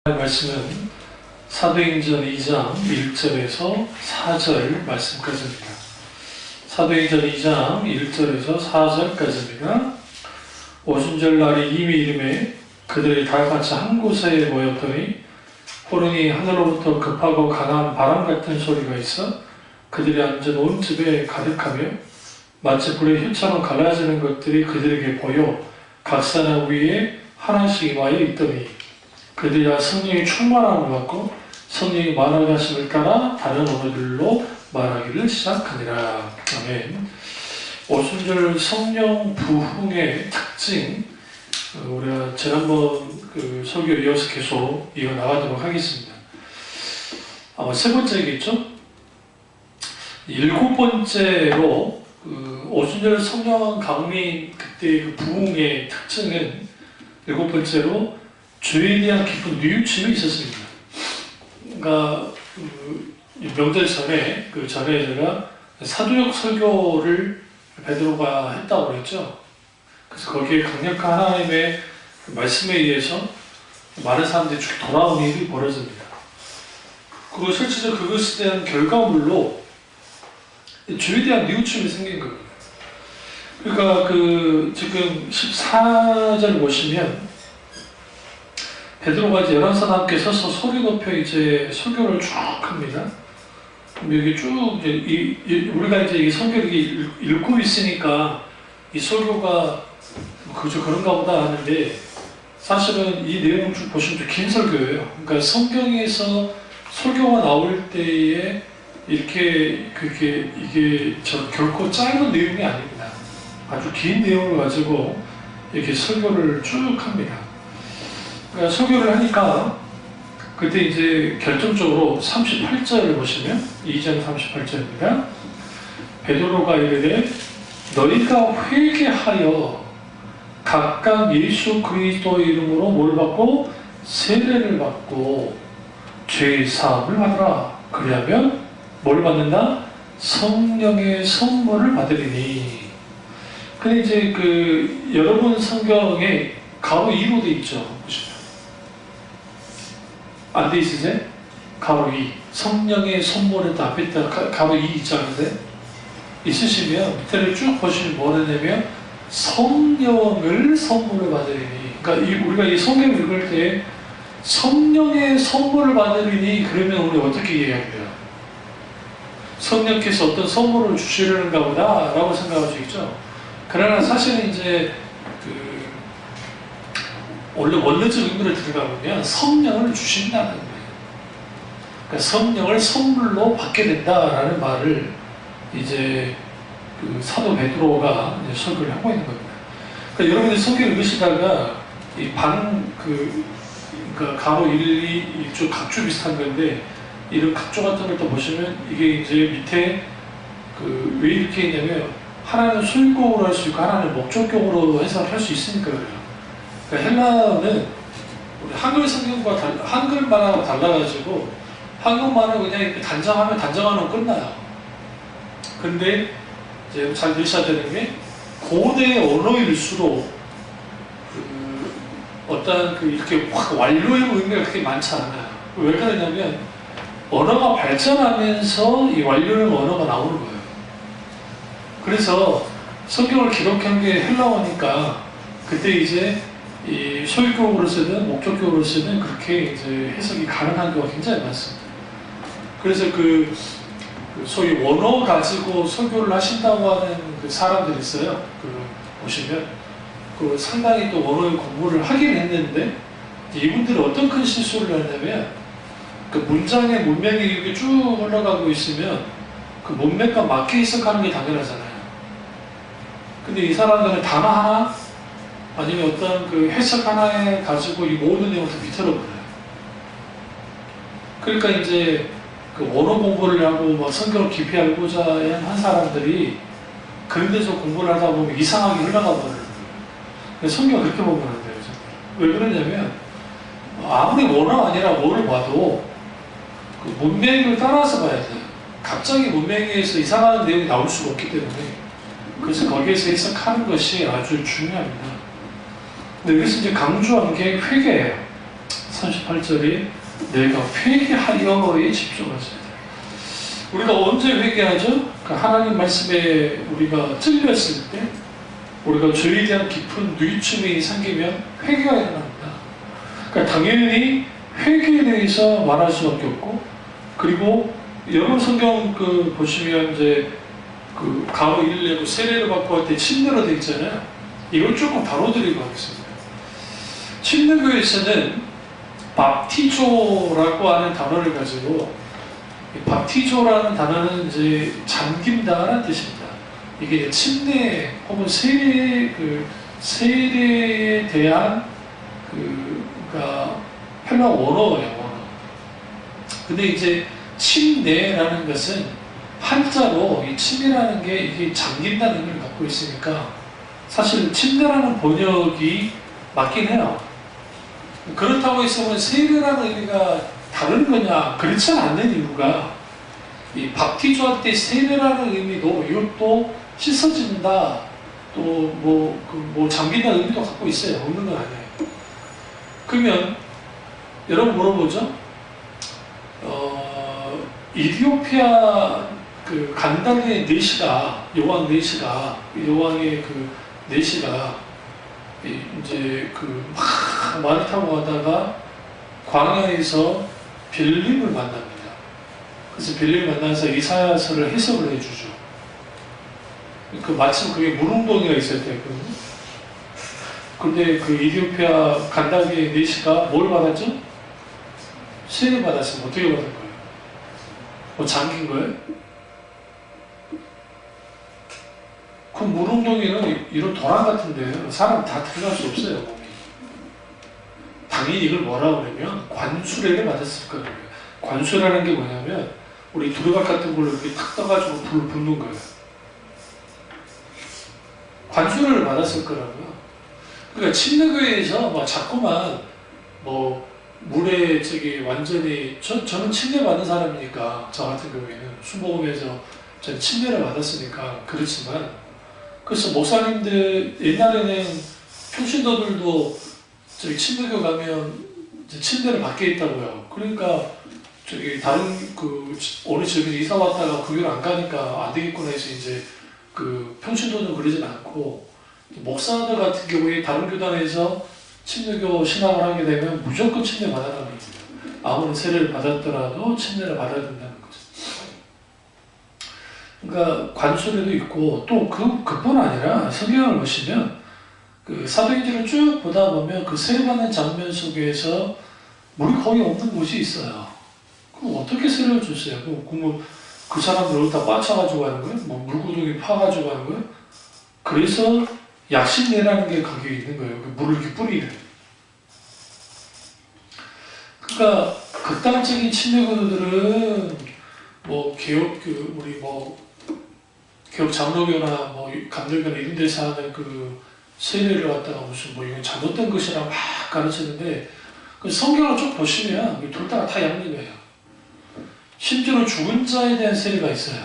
말씀은 사도행전 2장 1절에서 4절 말씀까지입니다. 사도행전 2장 1절에서 4절까지입니다. 오순절날이 이미 이름에 그들이 다 같이 한 곳에 모였더니 호련히 하늘로부터 급하고 강한 바람 같은 소리가 있어 그들이 앉은 온 집에 가득하며 마치 불의 휘처럼 갈라지는 것들이 그들에게 보여 각 사람 위에 하나씩 임하여 있더니 그들이 성령이 충만함을 받고 성령이 말하심을 따라 다른 언어들로 말하기를 시작하니라. 아멘. 오순절 성령 부흥의 특징, 우리가 지난번 설교를 이어서 계속 이어나가도록 하겠습니다. 아마 세 번째겠죠? 일곱 번째로 오순절 성령 강림 그때 그 부흥의 특징은 일곱 번째로 주에 대한 깊은 뉘우침이 있었습니다. 그러니까 명절 전에 제가 사도역 설교를 베드로가 했다고 그랬죠. 그래서 거기에 강력한 하나님의 말씀에 의해서 많은 사람들이 쭉 돌아오는 일이 벌어집니다. 그리고 실제로 그것에 대한 결과물로 주에 대한 뉘우침이 생긴 거예요. 그러니까 지금 14절 보시면 베드로가 이제 11사람 함께 서서 소리 높여 이제 설교를 쭉 합니다. 여기 쭉 우리가 이제 이 설교를 읽고 있으니까 이 설교가 그저 그런가 보다 하는데 사실은 이 내용을 쭉 보시면 좀 긴 설교예요. 그러니까 성경에서 설교가 나올 때에 이게 결코 짧은 내용이 아닙니다. 아주 긴 내용을 가지고 이렇게 설교를 쭉 합니다. 그러니까 설교를 하니까 그때 이제 결정적으로 38절을 보시면 2장 38절입니다. 베드로가 이르되 너희가 회개하여 각각 예수 그리스도 이름으로 뭘 받고 세례를 받고 죄의 사함을 받으라. 그리하면 뭘 받는다? 성령의 선물을 받으리니. 근데 이제 여러분 성경에 가로 2로 돼 있죠. 보시면. 안 돼 있으세요? 가로 2. 성령의 선물을 다 앞에 있다. 가로 2 있지 않으세요? 있으시면 밑에를 쭉 보시면 뭐냐면 성령을 선물을 받으리니. 그러니까 우리가 이 성경을 읽을 때 성령의 선물을 받으리니 그러면 우리 어떻게 이해해야 돼요? 성령께서 어떤 선물을 주시려는가 보다 라고 생각할 수 있죠. 그러나 사실은 이제 원래 원래적 의미를 들어가 보면 성령을 주신다는 거예요. 그러니까 성령을 선물로 받게 된다라는 말을 이제 사도 베드로가 이제 설교를 하고 있는 겁니다. 그러니까 여러분들이 성경을 읽으시다가 이 그러니까 가로 1, 2, 이쪽 각주 비슷한 건데 이런 각주 같은 걸 또 보시면 이게 이제 밑에 왜 이렇게 있냐면 하나는 소유격으로 할 수 있고 하나는 목적격으로 해석할 수 있으니까 그래요. 그러니까 헬라어는 우리 한글 성경과 한글만하고 달라가지고 한국말은 그냥 이렇게 단정하면 단정하면 끝나요. 근데 이제 잘 들으셔야 되는 게 고대 언어일수록 어떤 이렇게 확 완료의 의미가 그렇게 많지 않아요. 왜 그러냐면 언어가 발전하면서 이 완료의 언어가 나오는 거예요. 그래서 성경을 기록한 게 헬라어니까 그때 이제 이 소유격으로 쓰든 목적격으로 쓰든 그렇게 이제 해석이 가능한 경우가 굉장히 많습니다. 그래서 소위 원어 가지고 설교를 하신다고 하는 사람들이 있어요. 보시면 상당히 또 원어의 공부를 하긴 했는데 이분들이 어떤 큰 실수를 했냐면 문장의 문맥이 이렇게 쭉 흘러가고 있으면 그 문맥과 맞게 해석하는 게 당연하잖아요. 근데 이 사람들은 단어 하나 아니면 어떤 해석 하나에 가지고 이 모든 내용을 다 비틀어버려요. 그러니까 이제 원어 공부를 하고 막 성경을 깊이 알고자 한 사람들이 그런 데서 공부를 하다 보면 이상하게 흘러가 버려요. 성경을 그렇게 보면 안 돼요. 왜 그러냐면 아무리 원어가 아니라 뭐를 봐도 문맥을 따라서 봐야 돼요. 갑자기 문맥에서 이상한 내용이 나올 수가 없기 때문에 그래서 거기에서 해석하는 것이 아주 중요합니다. 근데 여기서 이제 강조한 게 회개예요. 38절에 내가 회개하여에 집중하세요. 우리가 언제 회개하죠? 그러니까 하나님 말씀에 우리가 찔렸을 때, 우리가 죄에 대한 깊은 뉘우침이 생기면 회개가 일어납니다. 그러니까 당연히 회개에 대해서 말할 수밖에 없고, 그리고 여러분 성경 보시면 이제 가로 1 내고 세례를 받고 할 때 침례로 되어 있잖아요. 이걸 조금 다뤄드리고 하겠습니다. 침례교에서는 밥티조라고 하는 단어를 가지고, 밥티조라는 단어는 이제 잠긴다라는 뜻입니다. 이게 침례 혹은 세례에 대한 그러니까 헬라 원어예요, 원어. 근데 이제 침례라는 것은 한자로 이 침이라는 게 이게 잠긴다는 의미를 갖고 있으니까 사실 침례라는 번역이 맞긴 해요. 그렇다고 해서 세례라는 의미가 다른 거냐? 그렇지 않는 이유가 이 밥티조할 때 세례라는 의미도 이것도 씻어진다, 또 잠긴다는 의미도 갖고 있어요. 없는 건 아니에요. 그러면 여러분 물어보죠. 이디오피아 간다르의 내시가 여왕의 내시가 이제 막 말을 타고 가다가 광야에서 빌림을 만납니다. 그래서 빌림을 만나서 이사야서를 해석을 해주죠. 마침 그게 물웅덩이가 있을 때거든요. 근데 이디오피아 간다르의 내시가 뭘 받았죠? 세례 받았으면 어떻게 받은 거예요? 잠긴 거예요? 그 물웅덩이는 이런 도랑 같은데 사람 다 들어갈 수 없어요, 몸이. 당연히 이걸 뭐라고 그러면 관수례를 받았을 거예요. 관수라는 게 뭐냐면 우리 두루박 같은 걸로 이렇게 탁 떠가지고 불을 붓는 거예요. 관수를 받았을 거라고요. 그러니까 침례교회에서 자꾸만 물에 완전히 저는 침례 받은 사람이니까, 저 같은 경우에는 수목원에서 전 침례를 받았으니까 그렇지만, 그래서 목사님들 옛날에는 평신도들도 침례교 가면 침례를 받게 있다고요. 그러니까 다른 어느 집에 이사 왔다가 그 교회를 안 가니까 안 되겠구나 해서 이제 평신도는 그러진 않고, 목사들 같은 경우에 다른 교단에서 침례교 신앙을 하게 되면 무조건 침례 받아라는 겁니다. 아무리 세례를 받았더라도 침례를 받아야 된다는 거죠. 그러니까 관수례도 있고, 또 그뿐 아니라 성경을 보시면 사도행전을 쭉 보다 보면 세례받는 장면 속에서 물이 거의 없는 곳이 있어요. 그럼 어떻게 세례를 줬어요? 그 사람들 어디다 빠쳐가지고 하는 거예요? 물구덩이 파가지고 하는 거예요? 그래서 약신례라는 게 거기에 있는 거예요. 물을 이렇게 뿌리는. 그러니까 극단적인 침례교도들은 개혁 장로교나 감로교나 이런 데서 하는 세례를 갖다가 무슨 이건 잘못된 것이라 막 가르치는데, 성경을 쭉 보시면 둘 다 양립이에요. 심지어 죽은 자에 대한 세례가 있어요.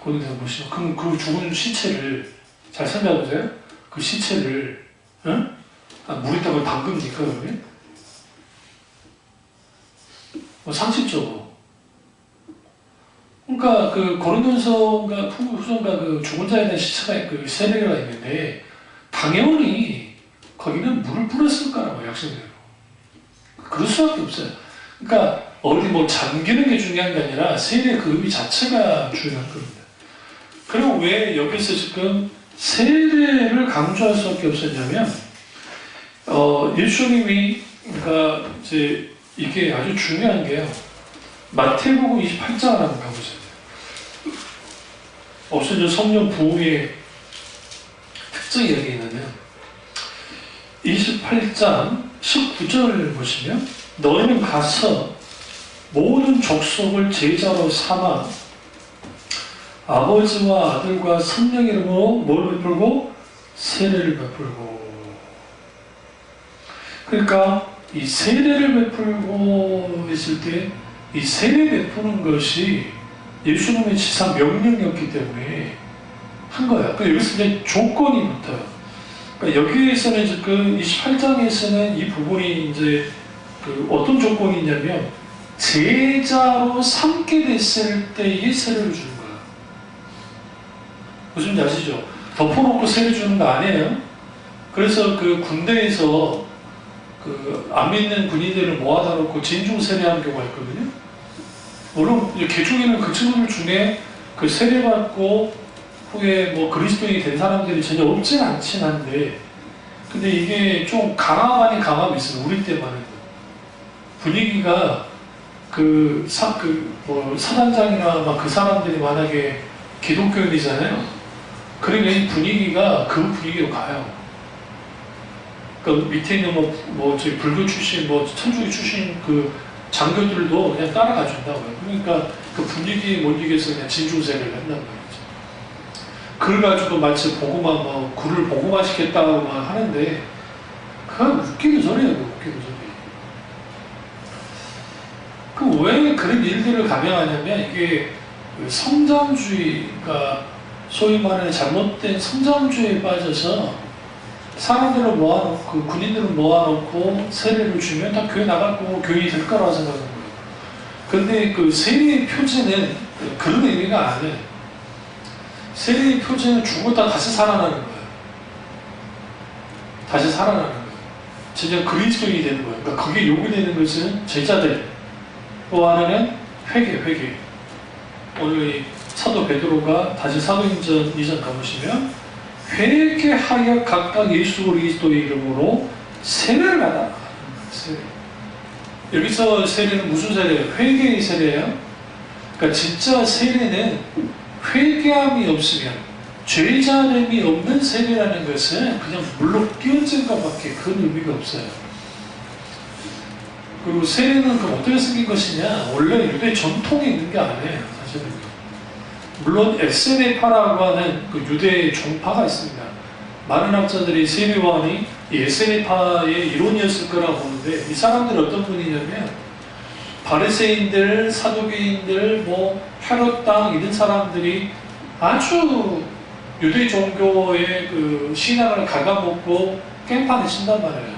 거기서 보시면 그럼 그 죽은 시체를 잘 생각해보세요. 그 시체를 물에 있다가 담급니까 그러면? 상식적으로. 그러니까 고린도전서인가 후서인가 죽은 자에 대한 시체가 세례가 있는데 당연히 거기는 물을 뿌렸을 거라고, 약속대로. 그럴 수밖에 없어요. 그러니까 어디 잠기는 게 중요한 게 아니라 세례 의미 자체가 중요한 겁니다. 그리고 왜 여기서 지금 세례를 강조할 수밖에 없었냐면, 예수님이 그러니까 이제 이게 아주 중요한 게요. 마태복음 28장을 한번 가보세요. 없어져 성령 부흥의 특징이 여기 있는데, 28장 19절을 보시면 너희는 가서 모든 족속을 제자로 삼아 아버지와 아들과 성령 이름으로 뭘 베풀고? 세례를 베풀고. 그러니까 이 세례를 베풀고 있을 때 이 세례 베푸는 것이 예수님의 지상 명령이었기 때문에 한 거야. 여기서 이제 조건이 붙어요. 그러니까 여기에서는 지금 28장에서는 이 부분이 이제 어떤 조건이 있냐면 제자로 삼게 됐을 때의 세례를 주는 거예요. 무슨 말인지 아시죠? 덮어놓고 세례 주는 거 아니에요. 그래서 그 군대에서 안 믿는 군인들을 모아다 놓고 진중 세례하는 경우가 있거든요. 물론 개중에는 그 친구들 중에 그 세례받고 후에 뭐 그리스도인이 된 사람들이 전혀 없진 않긴 한데, 근데 이게 좀 강함 아닌 강함이 있어요. 우리 때만 해도 분위기가 사단장이나 막 그 사람들이 만약에 기독교인이잖아요. 그러면 이 분위기가 그 분위기로 가요. 그 밑에 있는 저희 불교 출신, 천주교 출신 그 장교들도 그냥 따라가 준다고요. 그러니까 그 분위기에 못 이겨서 그냥 진중세례를 한단 말이죠. 그래가지고 마치 보고만 굴을 보고만 시켰다고 하는데, 그건 웃기는 소리예요. 웃기는 소리. 왜 그런 일들을 감행하냐면, 이게 성장주의가 소위 말하는 잘못된 성장주의에 빠져서 사람들을 모아놓고, 군인들을 모아놓고 세례를 주면 다 교회 나가고 교인이 될 거라고 생각하는 거예요. 근데 그 세례의 표제는 그런 의미가 아니에요. 세례의 표제는 죽었다 다시 살아나는 거예요. 다시 살아나는 거예요. 진짜 그리스도인이 되는 거예요. 그러니까 그게 요구되는 것은 제자들, 또 하나는 회개. 오늘 이 사도 베드로가 다시 사도행전 2장 가보시면 회개하여 각각 예수 그리스도의 이름으로 세례를 받아라. 세례. 여기서 세례는 무슨 세례예요? 회개의 세례예요. 그러니까 진짜 세례는 회개함이 없으면, 죄자됨이 없는 세례라는 것은 그냥 물로 끼얹은 것밖에 그런 의미가 없어요. 그리고 세례는 그럼 어떻게 생긴 것이냐? 원래 유대 전통에 있는 게 아니에요, 사실은. 물론 에세네파라고 하는 그 유대의 종파가 있습니다. 많은 학자들이 세례요한이 이 에세네파의 이론이었을 거라고 보는데, 이 사람들은 어떤 분이냐면 바리새인들, 사두개인들, 헤롯 땅 이런 사람들이 아주 유대 종교의 그 신앙을 갉아먹고 깽판을 친단 말이에요.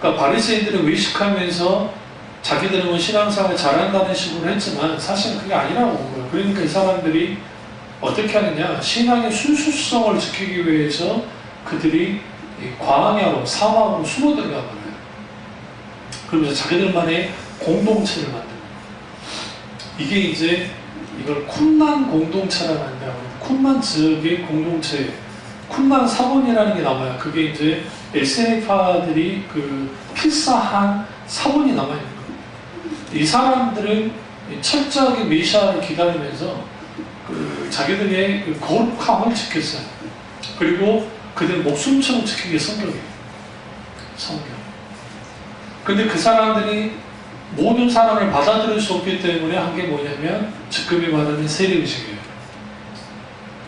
그러니까 바리새인들은 외식하면서 자기들은 신앙생활을 잘한다는 식으로 했지만 사실은 그게 아니라고 본 거예요. 그러니까 이 사람들이 어떻게 하느냐, 신앙의 순수성을 지키기 위해서 그들이 광야로, 사막으로 숨어 들어간 거예요. 그러면서 자기들만의 공동체를 만듭니다. 이게 이제 이걸 쿰만 공동체라고 하는데, 쿰만 지역의 공동체, 쿰만 사본이라는 게 나와요. 그게 이제 에세네파들이 필사한 사본이 남아있는 거예요. 이 사람들은 철저하게 메시아를 기다리면서 자기들의 거룩함을 지켰어요. 그리고 그들 목숨처럼 지키게 성경이에요. 성경. 근데 그 사람들이 모든 사람을 받아들일 수 없기 때문에 한 게 뭐냐면 지금이 말하는 세례의식이에요.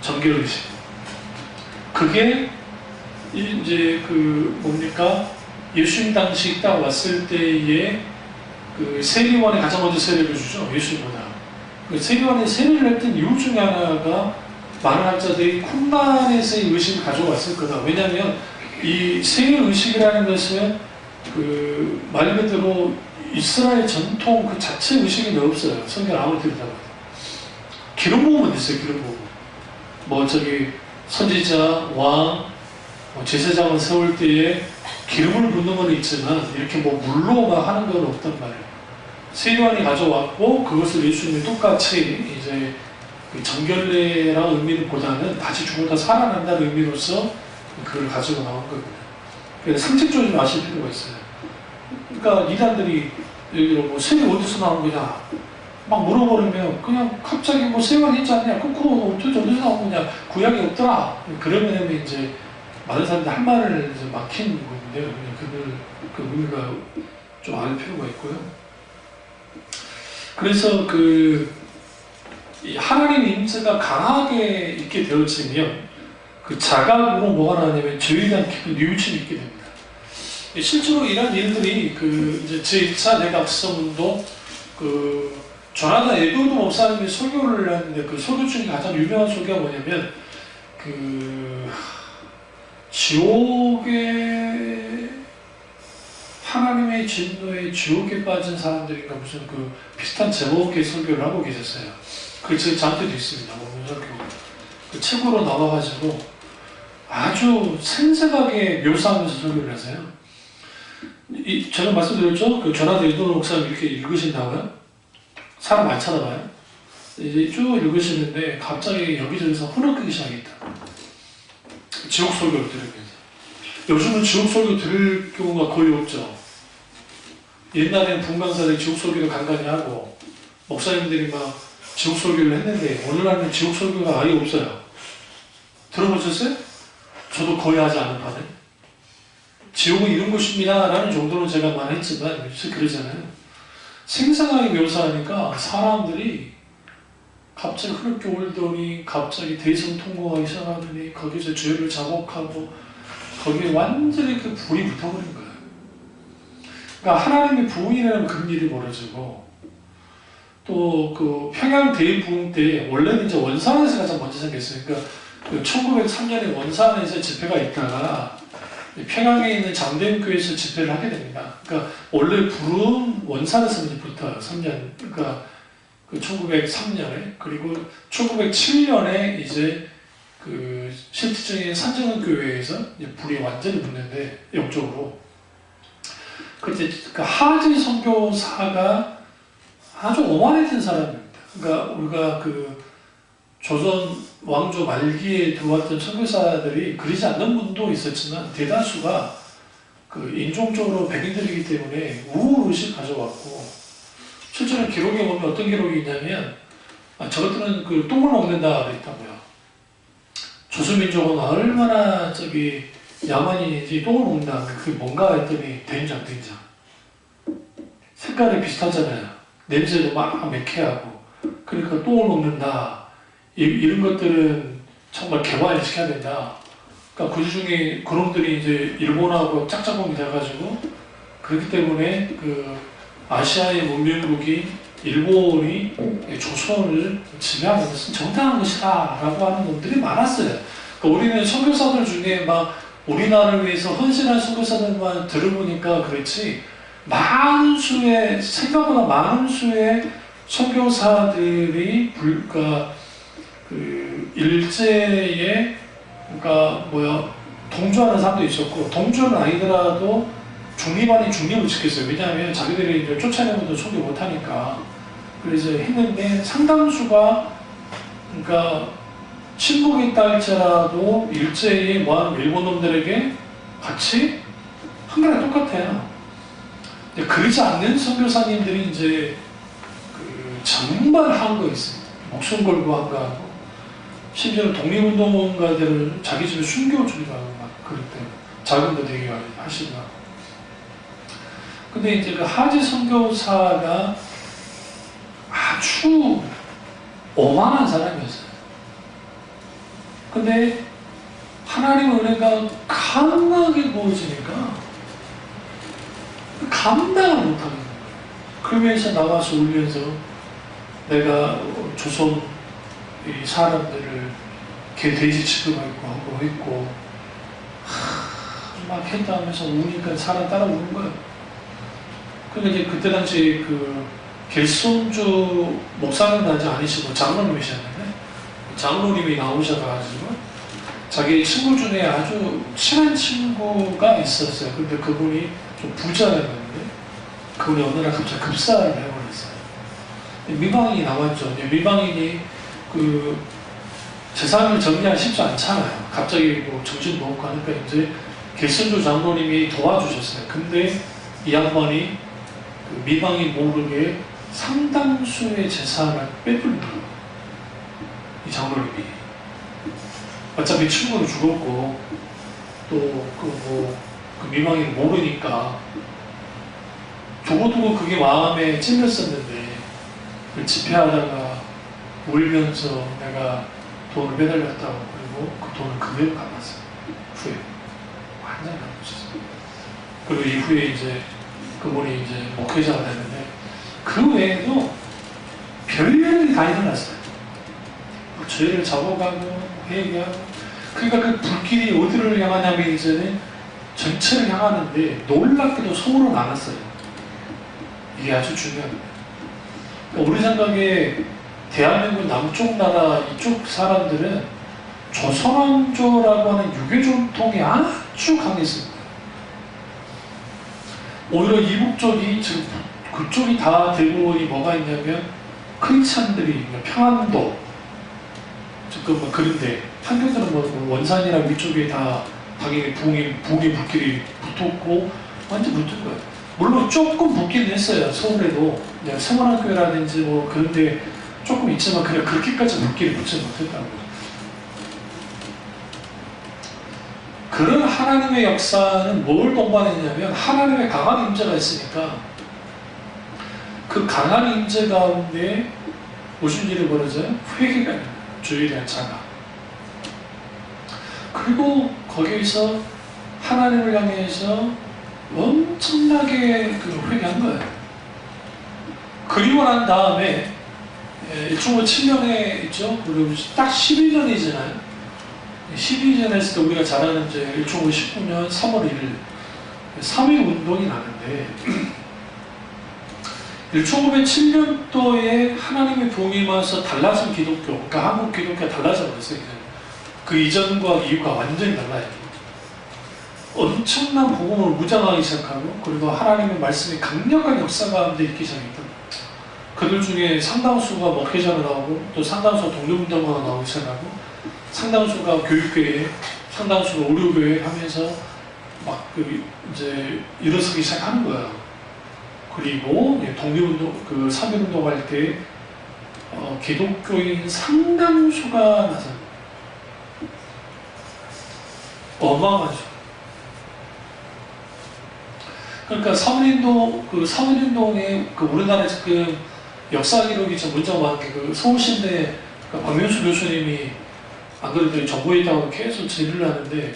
정결의식. 그게 이제 예수님 당시 딱 왔을 때에 세례요한이 가장 먼저 세례를 주죠. 예수님보다. 세례요한이 세례를 했던 이유 중에 하나가 많은 학자들이 쿰만에서의 의식을 가져왔을 거다. 왜냐하면 이 세례의식이라는 것은 말 그대로 이스라엘 전통 그 자체 의식이 없어요. 성경 아무리 들여다봐도. 기름 부음은 있어요. 기름 부음. 선지자, 왕, 제사장을 세울 때에 기름을 붓는 건 있지만 이렇게 물로 막 하는 건 없단 말이에요. 세례요한이 가져왔고 그것을 예수님이 똑같이 이제 정결례라는 의미보다는 다시 죽었다 살아난다는 의미로서 그걸 가지고 나온 거거든요. 그래서 상식적으로 좀 아실 필요가 있어요. 그러니까 이단들이 예를 세례 어디서 나온 거냐 막 물어보면 그냥 갑자기 세례요한이 있지 않냐, 끊고 어디서 나온 거냐, 구약이 없더라. 그러면 이제 많은 사람들이 할 말을 이제 막히는 건데요. 그 의미가 좀 알 필요가 있고요. 그래서 이 하나님의 임재가 강하게 있게 되어지면 자각으로 뭐가 나냐면 죄에 대한 깊은 뉘우침이 있게 됩니다. 실제로 이런 일들이 이제 제2차 대각성도 조나단 에드워드 목사님이 설교를 했는데 그 설교 중에 가장 유명한 설교가 뭐냐면 지옥에 하나님의 진노에 지옥에 빠진 사람들인가 무슨 그 비슷한 제목의 설교를 하고 계셨어요. 그 저한테도 있습니다. 오늘 설교. 그 책으로 나와가지고 아주 생생하게 묘사하면서 설교를 하세요. 제가 말씀드렸죠? 그 전하도 이도록 목사님 이렇게 읽으신다고요? 사람 안 찾아봐요? 이제 쭉 읽으시는데 갑자기 여기저기서 흐느끼기 시작했다. 지옥 설교를 들으면서. 요즘은 지옥 설교 들을 경우가 거의 없죠. 옛날에는 분강사들 지옥 설교도 간간히 하고 목사님들이 막 지옥 설교를 했는데 오늘날은 지옥 설교가 아예 없어요. 들어보셨어요? 저도 거의 하지 않은 판에. 지옥은 이런 것입니다 라는 정도로 제가 말했지만 요새 그러잖아요. 생생하게 묘사하니까 사람들이 갑자기 흐르게 울더니 갑자기 대성 통곡하기 시작하더니 거기서 죄를 자복하고 거기에 완전히 그 불이 붙어버린 거예요. 그러니까 하나님의 부흥이라는 그런 일이 벌어지고 또 그 평양 대부흥 때 원래는 이제 원산에서 가장 먼저 생겼어요. 그러니까 그 1903년에 원산에서 집회가 있다가 평양에 있는 장대교회에서 집회를 하게 됩니다. 그러니까 원래 불은 원산에서 이제 붙어요. 3년. 그러니까 그 1903년에 그리고 1907년에 이제 그 실질적인 산정교회에서 불이 완전히 붙는데 영적으로 그때 그 하지 선교사가 아주 오만했던 사람입니다. 그러니까 우리가 그 조선 왕조 말기에 들어왔던 선교사들이 그러지 않는 분도 있었지만 대다수가 그 인종적으로 백인들이기 때문에 우울의식 가져왔고 실제로 기록에 보면 어떤 기록이 있냐면 저것들은 그 똥을 먹는다 그랬다고요. 조선민족은 얼마나 야만인인지 똥을 먹는다. 그게 뭔가 했더니 된장. 색깔이 비슷하잖아요. 냄새도 막 매캐하고. 그러니까 똥을 먹는다. 이런 것들은 정말 개화를 시켜야 된다. 그러니까 그 중에 그놈들이 이제 일본하고 짝짝꿍이 돼가지고 그렇기 때문에 그 아시아의 문명국이 일본이 조선을 지배하는 것은 정당한 것이다 라고 하는 놈들이 많았어요. 그러니까 우리는 선교사들 중에 막 우리나라를 위해서 헌신한 선교사들만 들어보니까 그렇지 많은 수의 생각보다 많은 수의 선교사들이 그러니까 그 일제에 그러니까 동조하는 사람도 있었고 동조는 아니더라도 중립 중립을 지켰어요. 왜냐하면 자기들이 이제 쫓아내면도 소개 못하니까 그래서 했는데 상당수가 그러니까 친국이 있다 할지라도 일제히 뭐하는 일본 놈들에게 같이 한글랑 똑같아요. 그러지 않는 선교사님들이 이제 그 정말 한 거 있습니다. 목숨 걸고 한 거 하고 심지어 독립운동가들을 자기 집에 숨겨주기도 하고 막 그럴 때 자금도 되게 하시고 근데 이제 그 하지 선교사가 아주 오만한 사람이었어요. 근데 하나님의 은혜가 강하게 부어지니까 감당을 못하는 거예요. 그러면서 나와서 울면서 내가 조선 이 사람들을 돼지 취급하고 있고 막 했다 하면서 우니까 사람 따라 우는 거예요. 근데 이제 그때 당시 그 길손주 목사는 아직 아니시고 장로님이셨는데 장로님이 나오셔가지고 자기 친구 중에 아주 친한 친구가 있었어요. 근데 그분이 좀 부자였는데 그분이 어느 날 갑자기 급사를 해버렸어요. 미방인이 나왔죠. 미방인이 그 재산을 정리하기 쉽지 않잖아요. 갑자기 뭐 정신 놓고 하니까 이제 길손주 장로님이 도와주셨어요. 근데 이 양반이 그 미방이 모르게 상당수의 재산을 빼돌린 거예요. 이 장로님이. 어차피 친구는 죽었고 또 그 미방이 모르니까 두고두고 그게 마음에 찔렸었는데 그 집회하다가 울면서 내가 돈을 빼달렸다고 그리고 그 돈을 그대로 갚았어요. 후에 완전히 갚으셨어요. 그리고 이후에 이제 그분이 이제 목회자가 됐는데 그 외에도 별일이 다 일어났어요. 죄를 잡아가고 회개하고 그러니까 그 불길이 어디를 향하냐면 이제는 전체를 향하는데 놀랍게도 서울은 안 왔어요. 이게 아주 중요합니다. 그러니까 우리 생각에 대한민국 남쪽 나라 이쪽 사람들은 조선왕조라고 하는 유교 전통이 아주 강했습니다. 오히려 이북 쪽이 지금 그쪽이 다 대부분이 뭐가 있냐면 크리스찬들이 평안도 지금 뭐 그런데 한교들은 뭐 원산이랑 위쪽에 다 당연히 부흥의 불길이 붙었고 완전 붙은 거예요. 물론 조금 붙긴 했어요. 서울에도 성원학교라든지 뭐 그런데 조금 있지만 그냥 그렇게까지 불길이 붙지 못했다는 거예요. 그런 하나님의 역사는 뭘 동반했냐면 하나님의 강한 임재가 있으니까 그 강한 임재 가운데 무슨 일이 벌어져요? 회개가 있는 거예요. 주에 대한 자가. 그리고 거기에서 하나님을 향해서 엄청나게 그 회개한 거예요. 그리고 난 다음에 1907년에 있죠. 그리고 딱 12년이잖아요. 12년 했을 때 우리가 잘 아는 이제 1919년 3월 1일 3.1 운동이 나는데 1907년도에 하나님의 부흥이 와서 달라진 기독교, 그러니까 한국 기독교가 달라져 버렸어요. 그 이전과 이후가 완전히 달라요. 엄청난 복음을 무장하기 시작하고 그리고 하나님의 말씀이 강력한 역사 가운데 있기 시작했다. 그들 중에 상당수가 목회자로 나오고 또 상당수가 독립운동가가 나오기 시작하고 상당수가 교육교회, 상당수가 의료교회 하면서 막 이제 일어서기 시작하는 거예요. 그리고 독립운동, 그 3.1운동 할 때 기독교인 상당수가 나서 어마어마하죠. 그러니까 3.1운동에 그 우리나라 지금 역사 기록이 좀 문제가 많은 게 그 서울신대 박명수 교수님이 안 그래도 정보에 있다고 계속 질의를 하는데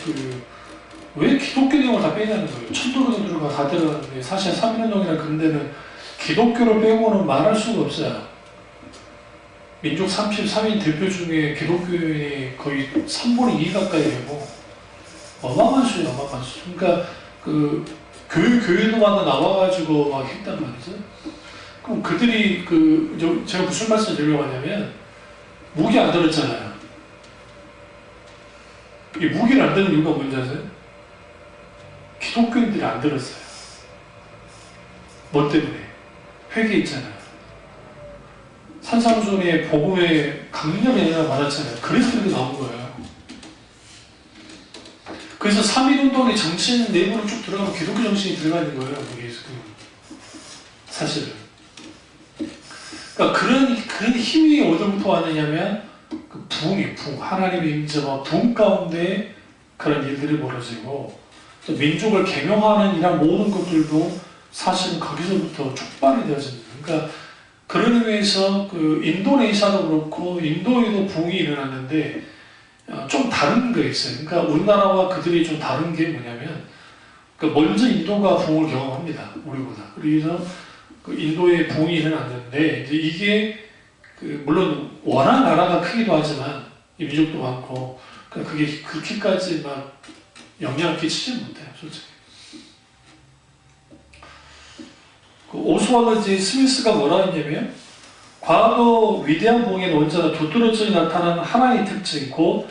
왜 기독교 내용을 다 빼냐는 거예요. 천도교들과 다 들어가는데 사실 3.1운동이나 그런 데는 기독교를 빼고는 말할 수가 없어요. 민족 33인 대표 중에 기독교인이 거의 3분의 2 가까이 되고 어마어마한 수예요. 어마어마한 수. 그러니까 그 교회도마다 나와가지고 막 했단 말이죠. 그럼 그들이 제가 무슨 말씀을 드리려고 하냐면 무기 안 들었잖아요. 이 무기를 안 드는 이유가 뭔지 아세요? 기독교인들이 안 들었어요. 뭐 때문에? 회개했잖아요. 산상수훈의 복음에 강력한 영향을 받았잖아요. 그래서 이렇게 나온 거예요. 그래서 3.1운동의 정신 내부로 쭉 들어가면 기독교 정신이 들어가 있는 거예요. 거기에 사실은. 그러니까 그런 힘이 어디부터 왔느냐면 그 부흥이 하나님의 임재와 부흥 가운데 그런 일들이 벌어지고 또 민족을 계명하는 이런 모든 것들도 사실은 거기서부터 촉발이 되어집니다. 그러니까 그런 의미에서 그 인도네시아도 그렇고 인도에도 부흥이 일어났는데 좀 다른 게 있어요. 그러니까 우리나라와 그들이 좀 다른 게 뭐냐면 먼저 인도가 부흥을 경험합니다. 우리보다. 그래서 그 인도에 부흥이 일어났는데 이제 이게 물론 워낙 나라가 크기도 하지만 민족도 많고 그게 그렇게까지 막 영향을 끼치지 못해요. 솔직히. 오스왈드 스미스가 뭐라 했냐면 과거 위대한 부흥의 원자가 두드러져 나타나는 하나의 특징 곧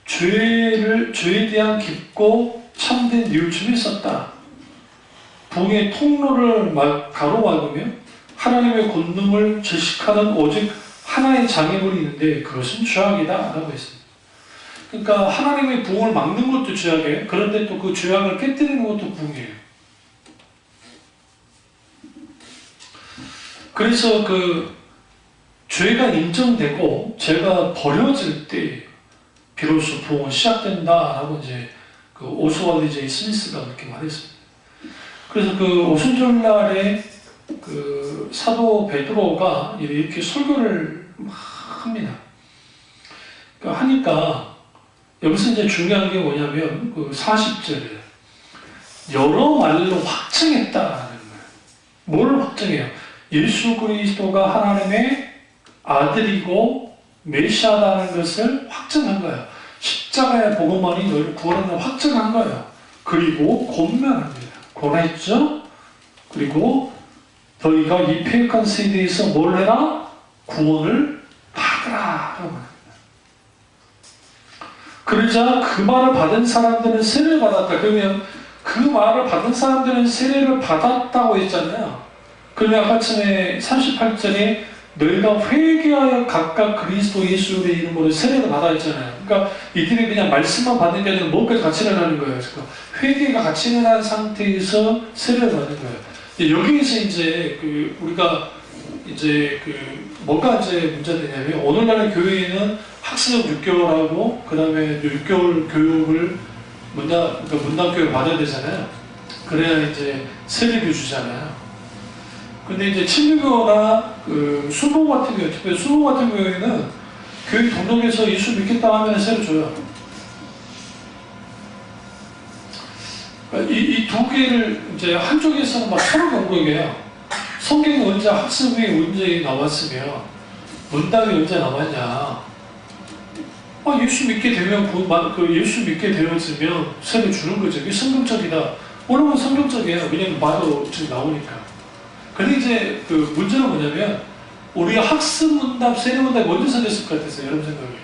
죄에 대한 깊고 참된 뉘우침이 있었다. 부흥의 통로를 가로막으며 하나님의 권능을 제식하는 오직 하나의 장애물이 있는데 그것은 죄악이다 라고 했습니다. 그러니까 하나님의 부흥을 막는 것도 죄악이에요. 그런데 또 그 죄악을 깨뜨리는 것도 부흥이에요. 그래서 죄가 인정되고 죄가 버려질 때 비로소 부흥은 시작된다라고 이제 오스왈드 J 스미스가 그렇게 말했습니다. 그래서 오순절날에 사도 베드로가 이렇게 설교를 막 합니다. 하니까 여기서 이제 중요한 게 뭐냐면 40절에 여러 말로 확증했다라는 거예요. 뭘 확증해요? 예수 그리스도가 하나님의 아들이고 메시아라는 것을 확증한 거예요. 십자가의 복음만이 너희를 구원하는 확증한 거예요. 그리고 권면합니다. 권했죠? 그리고 너희가 이 패역한 세대에서 뭘 해라? 구원을 받으라. 그러자 그 말을 받은 사람들은 세례를 받았다. 그러면 그 말을 받은 사람들은 세례를 받았다고 했잖아요. 그러면 아까 전에 38절에 너희가 회개하여 각각 그리스도 예수의 이름으로 세례를 받아 했잖아요. 그러니까 이들이 그냥 말씀만 받는 게 아니라 뭔가 같이 일어나는 거예요. 그러니까 회개가 같이 일어난 상태에서 세례를 받는 거예요. 여기에서 이제 우리가 이제 뭐가 이제 문제되냐면 오늘날의 교회에는 학습 6개월하고 그 다음에 6개월 교육을 문답교육을 받아야 되잖아요. 그래야 이제 세례를 주잖아요. 근데 이제 친교나 수보 같은 경우, 특별히 수보 같은 경우에는 교회 동력에서 예수 믿겠다 하면 세례 줘요. 이 두 개를 이제 한쪽에서는 막 서로 경고해요. 성경이 언제 학습이 언제 나왔으며 문답이 언제 나왔냐? 예수 믿게 되면 예수 믿게 되었으면 세례 주는 거죠. 이게 성경적이다. 오늘은 성경적이에요. 왜냐면 말로 지금 나오니까. 근데 이제 문제는 뭐냐면 우리가 학습 문답, 세례 문답이 언제 생겼을 것 같아서 여러분 생각에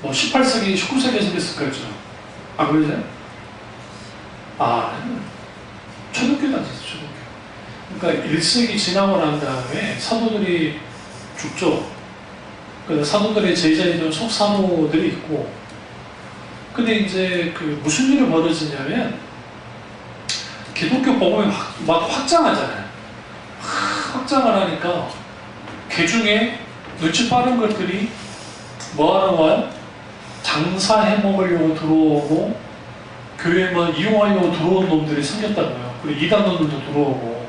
18세기, 19세기에 생겼을 것 같죠. 그러세요? 초등교도 안 됐어요. 초등교. 그러니까 1세기 지나고 난 다음에 사도들이 죽죠. 사도들의 제자이던 속사모들이 있고, 근데 이제 무슨 일이 벌어지냐면 기독교 복음이 막 확장하잖아요. 확장을 하니까 개 중에 눈치 빠른 것들이 뭐하러 와요? 장사해 먹으려고 들어오고 교회만 이용하려고 들어온 놈들이 생겼다고요. 그리고 이단놈들도 들어오고.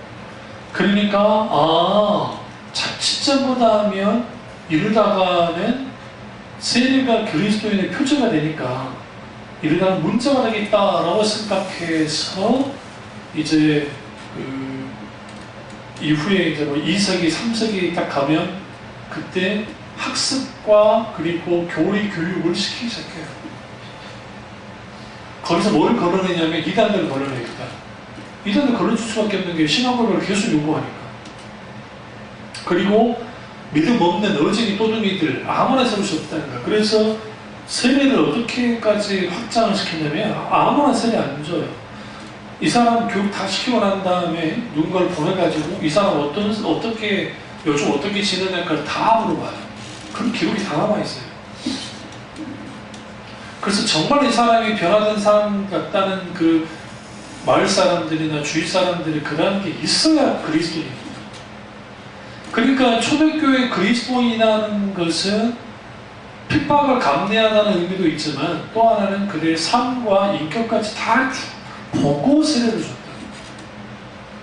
그러니까 자칫잘보다 하면 이러다가는 세례가 그리스도인의 표제가 되니까 이러다가 문제가 되겠다라고 생각해서 이제 이후에 이제 2세기, 3세기 딱 가면 그때 학습과 그리고 교리 교육을 시키기 시작해요. 거기서 뭘 걸어내냐면 이단들을 걸어내요. 이단들 걸어줄 수밖에 없는 게 신앙고백을 계속 요구하니까. 그리고 믿음 없는 어진이 또둥이들 아무나 세울 수 없다는 거야. 그래서 세례를 어떻게까지 확장을 시키냐면 아무나 세례 안 줘요. 이 사람 교육 다 시키고 난 다음에 누군가를 보내가지고 이 사람 어떻게 요즘 어떻게 지내냐를 다 물어봐요. 그럼 기록이 다 남아있어요. 그래서 정말 이 사람이 변화된 사람 같다는 마을 사람들이나 주위 사람들이 그런 게 있어야 그리스도인입니다. 그러니까 초대교회 그리스도인이라는 것은 핍박을 감내하다는 의미도 있지만 또 하나는 그들의 삶과 인격까지 다 보고 세례를 줬다.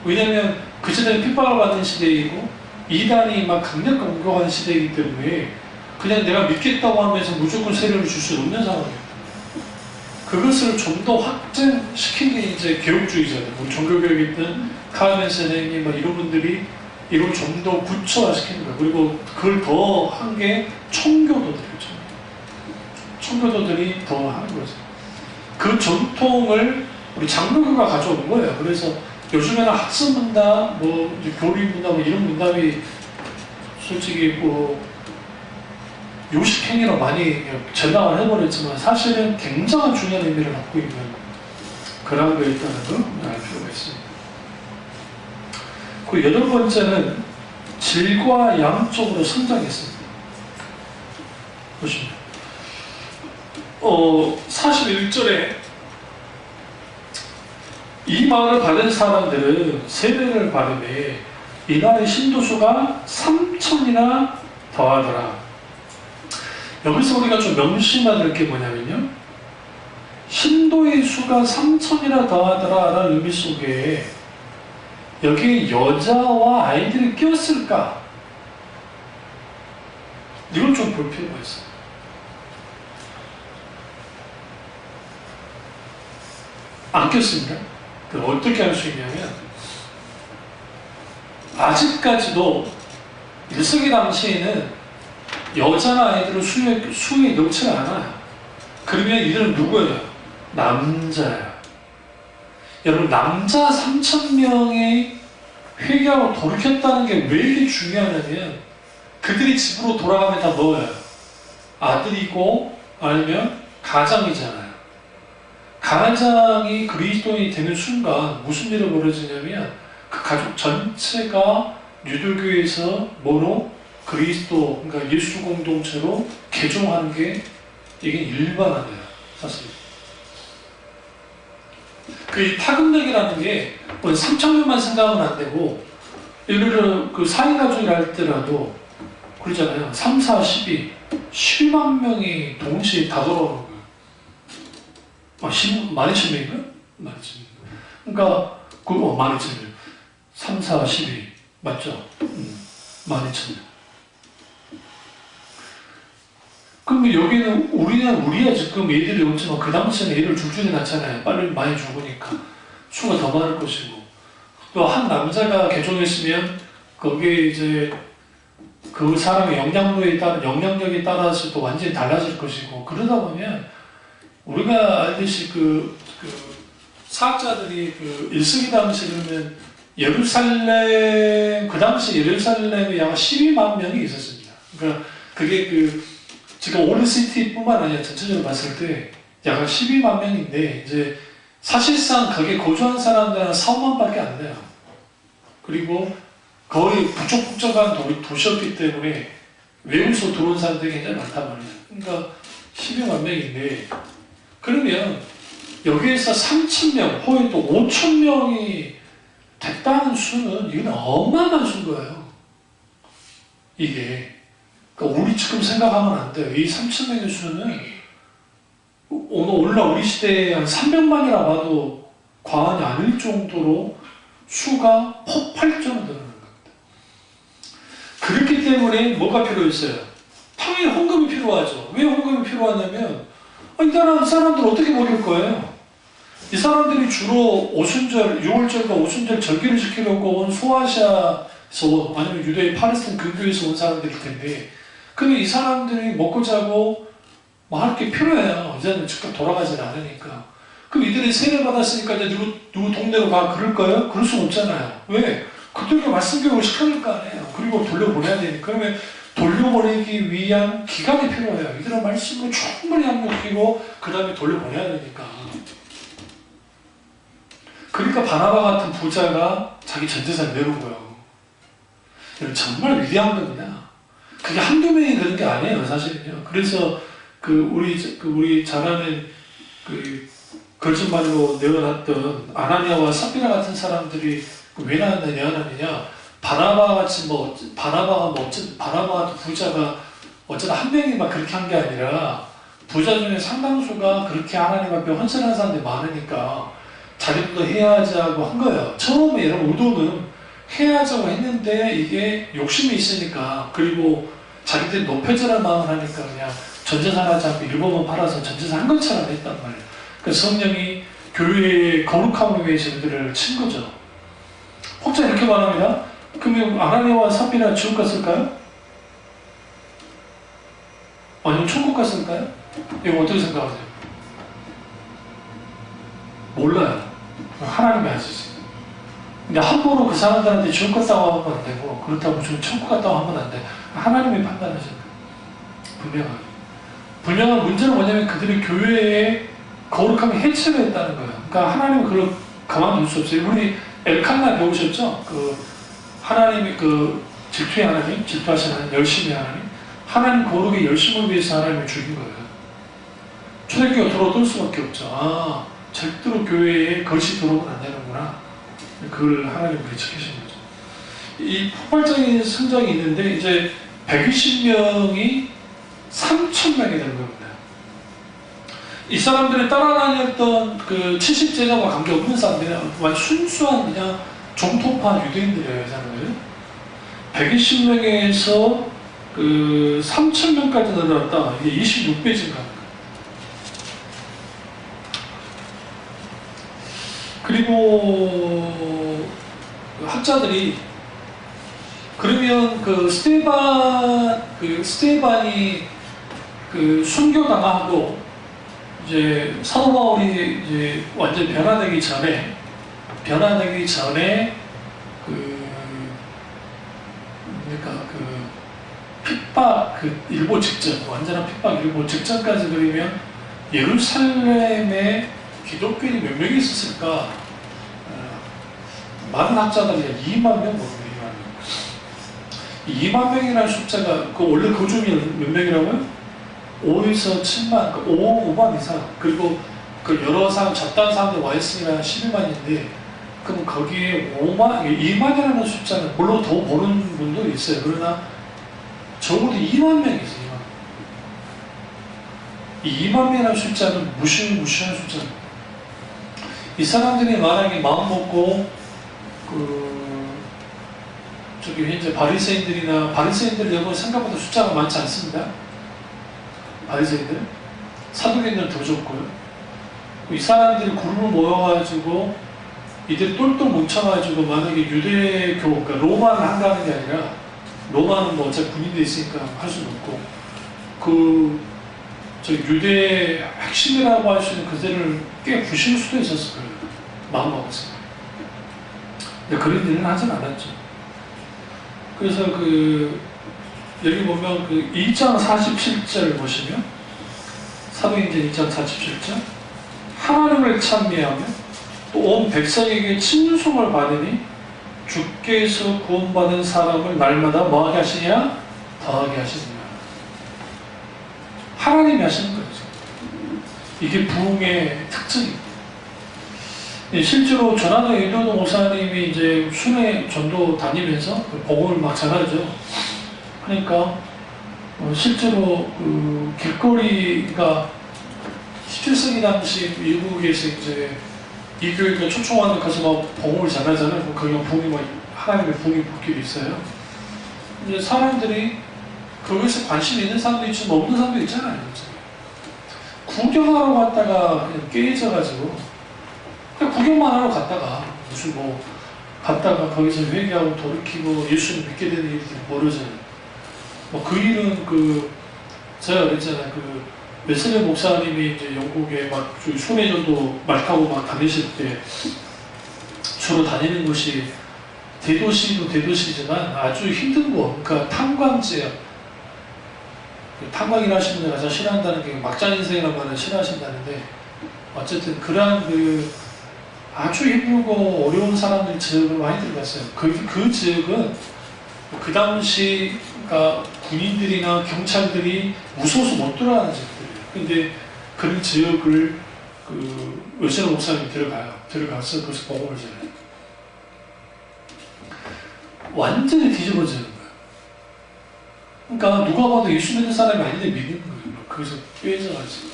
왜냐하면 그 시대는 핍박을 받는 시대이고 이단이 막 강력하게 공격하는 시대이기 때문에 그냥 내가 믿겠다고 하면서 무조건 세례를 줄 수 없는 상황이었다. 그것을 좀 더 확장시킨 게 이제 개혁주의자들, 종교교육이든 카르멘 선생님 이런 분들이 이걸 좀 더 구체화시키는 거예요. 그리고 그걸 더 한 게 청교도들이죠. 청교도들이 더 하는 거죠. 그 전통을 우리 장로교가 가져오는 거예요. 그래서 요즘에는 학습 문답, 교리 문답 이런 문답이 솔직히 요식행위로 많이 전락을 해버렸지만 사실은 굉장한 중요한 의미를 갖고 있는 그런 거 있다는 걸 알 필요가 있습니다. 그 8번째는 질과 양적으로 성장했습니다. 보시면 41절에 이 말을 받은 사람들은 세례를 받으매 이날의 신도수가 3천이나 더하더라. 여기서 우리가 좀 명심해야 될 게 뭐냐면요, 신도의 수가 3천이나 더하더라 라는 의미 속에 여기에 여자와 아이들이 끼었을까? 이걸 좀 볼 필요가 있어요. 안 꼈습니다. 어떻게 할 수 있냐면 아직까지도 1세기 당시에는 여자나 아이들은 수에 넣지를 않아요. 그러면 이들은 누구예요? 남자야. 여러분, 남자 3,000명이 회개하고 돌이켰다는 게 왜 이렇게 중요하냐면, 그들이 집으로 돌아가면 다 뭐예요? 아들이고 아니면 가장이잖아요. 가장이 그리스도인이 되는 순간 무슨 일이 벌어지냐면, 그 가족 전체가 유대교에서 뭐로? 그리스도, 그러니까 예수 공동체로 개종하는 게 이게 일반화돼요, 사실. 그 파급력이라는 게 3,000명만 생각하면 안 되고, 예를 들어 그 4인 가족이라 할때라도 그러잖아요. 3, 4, 12, 12만 명이 동시에 다 돌아오는 거예요. 12,000명인가요? 12,000명. 그러니까 12,000명. 3, 4, 12 맞죠? 12,000명. 그럼 여기는 우리야 지금 애들이 없지만 그 당시에는 애를 줄줄이 낳잖아요. 빨리 많이 죽으니까 수가 더 많을 것이고, 또 한 남자가 개종했으면 거기에 이제 그 사람의 영향력에 따라서 또 완전히 달라질 것이고, 그러다 보면 우리가 알듯이 그 사학자들이 그 1세기 당시 그러면 예루살렘, 그 당시 예루살렘에 약 12만 명이 있었습니다. 그러니까 그게 지금 올드시티뿐만 아니라 전체적으로 봤을 때 약 12만 명인데, 이제 사실상 거기에 거주한 사람들은 4, 5만밖에 안 돼요. 그리고 거의 북적북적한 도시였기 때문에 외국에서 들어온 사람들이 굉장히 많단 말이에요. 그러니까 12만 명인데, 그러면 여기에서 3,000명, 혹은 또 5,000명이 됐다는 수는 이건 어마어마한 수인 거예요. 이게. 그러니까 우리 지금 생각하면 안 돼요. 이 3,000명의 수는 오늘날 우리 시대에 한 300만이라 봐도 과언이 아닐 정도로 수가 폭발적으로 늘어나는 겁니다. 그렇기 때문에 뭐가 필요했어요? 당연히 헌금이 필요하죠. 왜 헌금이 필요하냐면, 이 나라 사람들 어떻게 먹일 거예요? 이 사람들이 주로 오순절, 6월절과 오순절 절기를 지키려고 온 소아시아에서 아니면 유대의 팔레스타인 근교에서 온 사람들일 텐데, 근데 이 사람들이 먹고 자고 뭐 할 게 필요해요. 이제는 즉각 돌아가질 않으니까. 그럼 이들이 세례 받았으니까 이제 누구 동네로 가 그럴 거예요? 그럴 수 없잖아요. 왜? 그들에게 말씀 교육을 시켜줄 거 아니에요. 그리고 돌려보내야 되니까. 그러면 돌려보내기 위한 기간이 필요해요. 이들은 말씀으로 충분히 합력시키고 그 다음에 돌려보내야 되니까. 그러니까 바나바 같은 부자가 자기 전 재산을 내놓은 거예요. 정말 위대한 겁니다. 그게 한두 명이 그런 게 아니에요, 사실은요. 그래서 우리 잘 아는 거짓말로 내어놨던 아나니아와 삽비라 같은 사람들이 왜 내어놨느냐? 바나바 같은 부자가 어쩌다 한 명이 막 그렇게 한 게 아니라, 부자 중에 상당수가 그렇게 하나님 앞에 헌신하는 사람들이 많으니까 자기들도 해야지 하고 한 거예요. 처음에 여러분 의도는 해야지고 했는데 이게 욕심이 있으니까, 그리고 자기들이 높여지라는 마음을 하니까 그냥 전재산 하지 않고 일본만 팔아서 전재산 한 것처럼 했단 말이에요. 그래서 성령이 교회의 거룩함을 위해서 그들을 친 거죠. 혹자 이렇게 말합니다. 그러면 아나니아와 삽비라 지옥 갔을까요? 아니면 천국 갔을까요? 이거 어떻게 생각하세요? 몰라요. 하나님이 아시지. 근데 함부로 그 사람들한테 지옥 갔다고 하면 안 되고, 그렇다고 천국 갔다고 하면 안 돼. 하나님이 판단하셔야 돼요. 분명한 문제는 뭐냐면 그들이 교회의 거룩함을 해체를 했다는 거예요. 그러니까 하나님은 그걸 가만둘 수 없어요. 우리 엘칸나 배우셨죠? 하나님이 질투의 하나님, 질투하시는 열심히 하나님 거룩의 열심을 위해서 하나님을 죽인 거예요. 초대교회가 들어올 수밖에 없죠. 절대로 교회에 거짓이 들어오면 안 되는구나. 그걸 하나님이 지키신 거죠. 이 폭발적인 성장이 있는데, 이제 120명이 3,000명이 되는 겁니다. 이 사람들이 따라다녔던 70제자와 관계없는 사람들이야. 완전 순수한 그냥 종토파 유대인들이에요, 이 사람들. 120명에서 3,000명까지 늘어났다. 이게 26배 증가합니다. 그리고 학자들이, 그러면 스테반이 순교당하고 이제 사도 바울이 이제 완전 변화되기 전에 그러니까 핍박 일보 직전, 완전한 핍박 일보 직전까지 그리면 예루살렘에 기독교인이 몇 명이 있었을까? 많은 학자들이 2만 명 모릅니다. 2만 명이라는 숫자가 원래 거주민이 몇 명이라고요? 5에서 7만, 5만 이상. 그리고 여러 사람, 잡다한 사람들 와 있으니까 12만인데, 그럼 거기에 2만이라는 숫자는 물론 더 보는 분도 있어요. 그러나 적어도 2만 명이 있어요. 2만 명이라는 숫자는 무시한 숫자입니다. 이 사람들이 만약에 마음 먹고 저기 현재 바리새인들 여러분 생각보다 숫자가 많지 않습니다. 바리새인들 사두개인들은 더 적고요. 이 사람들이 그룹을 모여가지고 이들이 똘똘 뭉쳐가지고 만약에 유대교, 그러니까 로마를 한다는 게 아니라 로마는 뭐 어차피 군인도 있으니까 할 수는 없고 저 유대의 핵심이라고 할 수 있는 그들을 꽤 부실 수도 있었을 거예요. 마음먹었어요. 근데 그런 일은 하진 않았죠. 그래서 여기 보면 2장 47절을 보시면 사도행전 2장 47절 하나님을 찬미하며 또 온 백성에게 친송을 받으니 주께서 구원받은 사람을 날마다 뭐하게 하시냐? 더하게 하시느냐. 하나님이 하시는 거죠. 이게 부흥의 특징입니다. 실제로 전하도 에도도 목사님이 이제 순회 전도 다니면서 복음을 막 전하죠. 그러니까 실제로 길거리가 17세기 당시 미국에서 이제 이 교회가 초청하는 가서 막 복음을 전하잖아요. 거기가 부흥이 하나님의 부흥의 불길이 있어요. 이제 사람들이 거기서 관심 있는 사람도 있지만 없는 사람도 있잖아요. 구경하러 갔다가 그냥 깨져가지고 그냥 구경만 하러 갔다가 무슨 갔다가 거기서 회개하고 돌이키고 예수를 믿게 되는 일들이 벌어져요. 그 일은 제가 그랬잖아요. 웨슬리 목사님이 이제 영국에 순회전도 말 타고 다니실 때 주로 다니는 곳이 대도시도 대도시지만 아주 힘든 곳, 그러니까 탄광지역. 탄광 일하시는 분들 가장 싫어한다는 게 막장 인생이라는 말을 싫어하신다는데 어쨌든 그러한 아주 힘들고 어려운 사람들 지역을 많이 들어갔어요. 그 지역은 그 당시 군인들이나 경찰들이 무서워서 못 들어가는 지역들이에요. 근데 그런 지역을 웨슬리 목사님이 들어가서 거기서 복음을 전해요. 완전히 뒤집어지는 거예요. 그러니까 누가 봐도 예수 믿는 사람이 아닌데 믿는 거예요. 거기서 빼져가지고.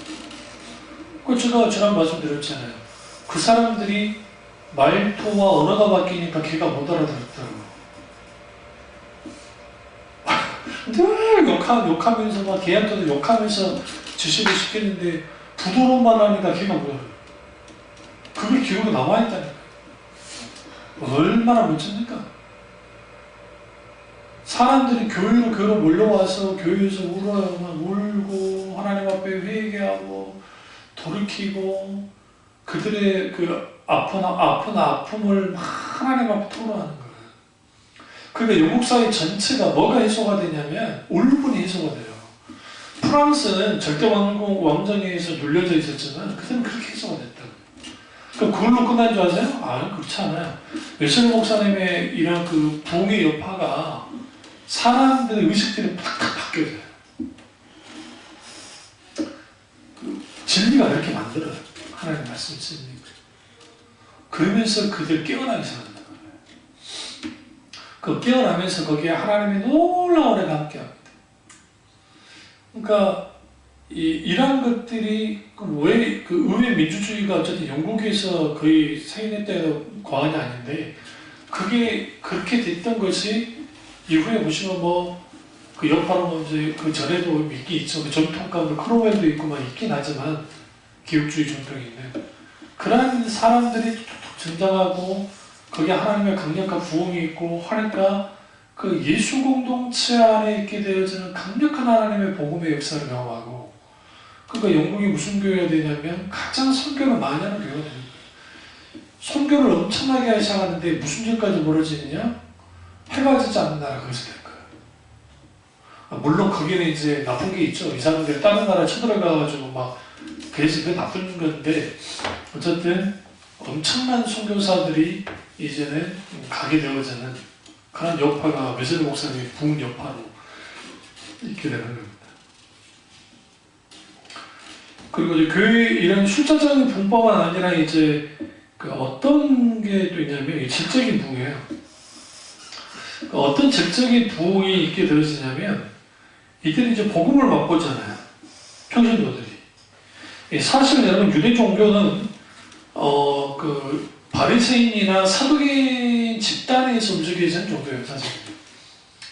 제가 지난 말씀드렸잖아요. 그 사람들이 말투와 언어가 바뀌니까 걔가 못 알아들었다고. 늘 욕하면서 막 걔한테도 욕하면서 지시를 시켰는데 부도로만 하니까 걔가 못 알아요. 그게 기록에 남아있다니까. 얼마나 멋집니까? 사람들이 교회로 몰려와서 교회에서 울어요. 막 울고 하나님 앞에 회개하고 돌이키고 그들의 아픈 아픔을 아프을 막 토로하는 거예요. 그러니까 영국 사회 전체가 뭐가 해소가 되냐면 울분이 해소가 돼요. 프랑스는 절대 왕정에서 눌려져 있었지만 그들은 그렇게 해소가 됐다고. 그럼 그걸로 끝난 줄 아세요? 그렇지 않아요. 웨슬리 목사님의 이런 부흥의 여파가 사람들의 의식들이 팍팍 바뀌어져요. 진리가 그렇게 만들어요. 하나님 말씀이 진리가. 그러면서 그들 깨어나기 시작한다. 깨어나면서 거기에 하나님의 놀라운 은혜가 함께합니다. 그러니까 이러한 것들이 왜 의회 민주주의가 어쨌든 영국에서 거의 세계 때도 과언이 아닌데 그게 그렇게 됐던 것이 이후에 보시면 여파로 이제 전에도 있긴 있죠. 전통 가운데 크로웰도 있고 있긴 하지만 기독주의 전통이 있는 그런 사람들이 툭툭 등장하고 거기에 하나님의 강력한 부흥이 있고 하니까 예수 공동체 안에 있게 되어지는 강력한 하나님의 복음의 역사를 경험하고 그러니까 영국이 무슨 교회가 되냐면 가장 선교를 많이 하는 교회가 되는 거예요. 선교를 엄청나게 시작하는데 무슨 일까지 벌어지느냐? 해가 지지 않는 나라가 거기서 될 거예요. 물론 거기는 이제 나쁜 게 있죠. 이 사람들이 다른 나라에 쳐들어가가지고 막 그래서 그게 나쁜 건데 어쨌든 엄청난 선교사들이 이제는 가게 되어지는 그런 여파가 웨슬리 목사님의 부흥 여파로 있게 되는 겁니다. 그리고 이제 교회 이런 술자적인 부흥뿐만 아니라 이제 그 어떤 게 또 있냐면 질적인 부흥이에요. 그러니까 어떤 질적인 부흥이 있게 되어지냐면 이들이 이제 복음을 맛보잖아요. 평신도들이. 사실 여러분 유대 종교는 그 바리새인이나 사두개인 집단에서 움직이는 종교예요, 사실.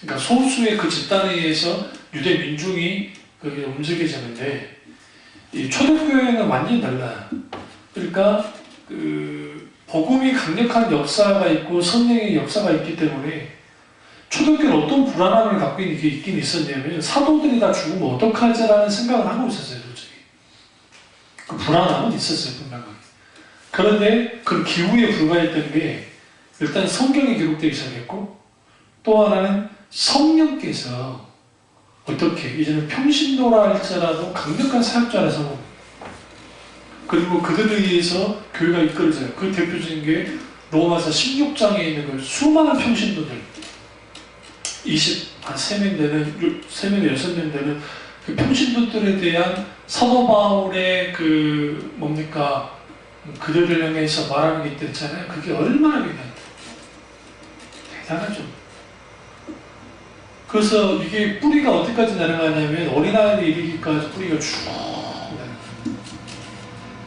그러니까 소수의 그 집단에 의해서 유대 민중이 그게 움직이지는데 이 초대교회는 완전히 달라요. 그러니까 그 복음이 강력한 역사가 있고 성령의 역사가 있기 때문에 초대교회는 어떤 불안함을 갖고 있긴 있었냐면 사도들이 다 죽으면 어떡하지라는 생각을 하고 있었어요, 솔직히. 그 불안함은 있었어요, 분명하게. 그런데 그 기후에 불과했던 게 일단 성경이 기록되기 시작했고 또 하나는 성령께서 어떻게 이제는 평신도라 할지라도 강력한 사역자라서 그리고 그들에 의해서 교회가 이끌어져요. 그 대표적인 게 로마서 16장에 있는 그 수많은 평신도들 3명 되는 3명, 6명 되는 그 평신도들에 대한 사도 바울의 그 뭡니까 그들을 향해서 말하는 게 있잖아요. 그게 얼마나 대단하죠. 그래서 이게 뿌리가 어디까지 내려가냐면 어린아이를 이르기까지 뿌리가 쭉 내려가요.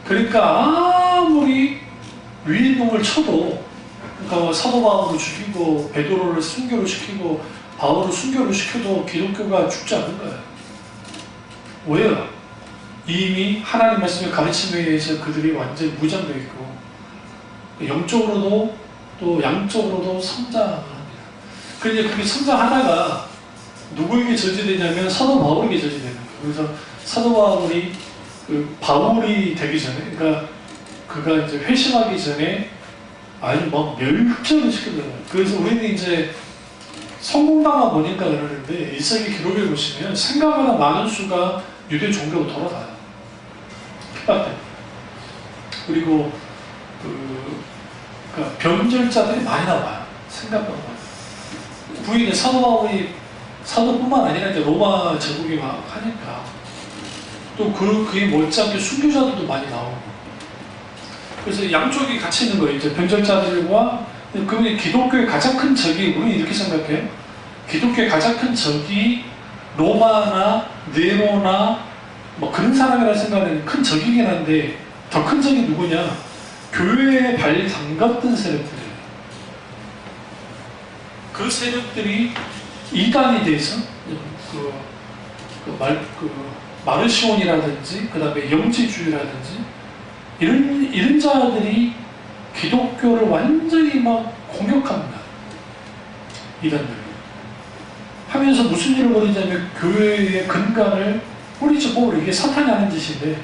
그러니까 아무리 위인놈을 쳐도 그러니까 사도 바울을 죽이고 베드로를 순교를 시키고 바울을 순교를 시켜도 기독교가 죽지 않는 거예요. 왜요? 이미 하나님 말씀의 가르침에 의해서 그들이 완전히 무장되어 있고 영적으로도 또 양적으로도 성장을 합니다. 그런데 그게 성장하다가 누구에게 저지되냐면 사도 바울에게 저지되는 거예요. 그래서 사도 바울이 그 바울이 되기 전에 그러니까 그가 이제 회심하기 전에 아주 막 멸절을 시키더라고요. 그래서 우리는 이제 성공당하 보니까 그러는데 일세기 기록에 보시면 생각보다 많은 수가 유대 종교로 돌아가요. 그리고 그러니까 변절자들이 많이 나와요. 생각보다 많이. 부인의 사도 바울이 사도뿐만 아니라 이제 로마 제국이 막 하니까 또 그에 못지않게 순교자들도 많이 나오고 그래서 양쪽이 같이 있는 거예요. 이제 변절자들과 그러면 기독교의 가장 큰 적이 우리는 이렇게 생각해요. 기독교의 가장 큰 적이 로마나 네로나 뭐 그런 사람이라 생각하는 큰 적이긴 한데 더 큰 적이 누구냐? 교회에 발 담갔던 세력들이에요. 그 세력들이 이단이 돼서 마르시온이라든지 그 다음에 영지주의라든지 이런 자들이 기독교를 완전히 막 공격합니다. 이단들 하면서 무슨 일을 벌이냐면 교회의 근간을 뿌리치고 이게 사탄이 하는 짓인데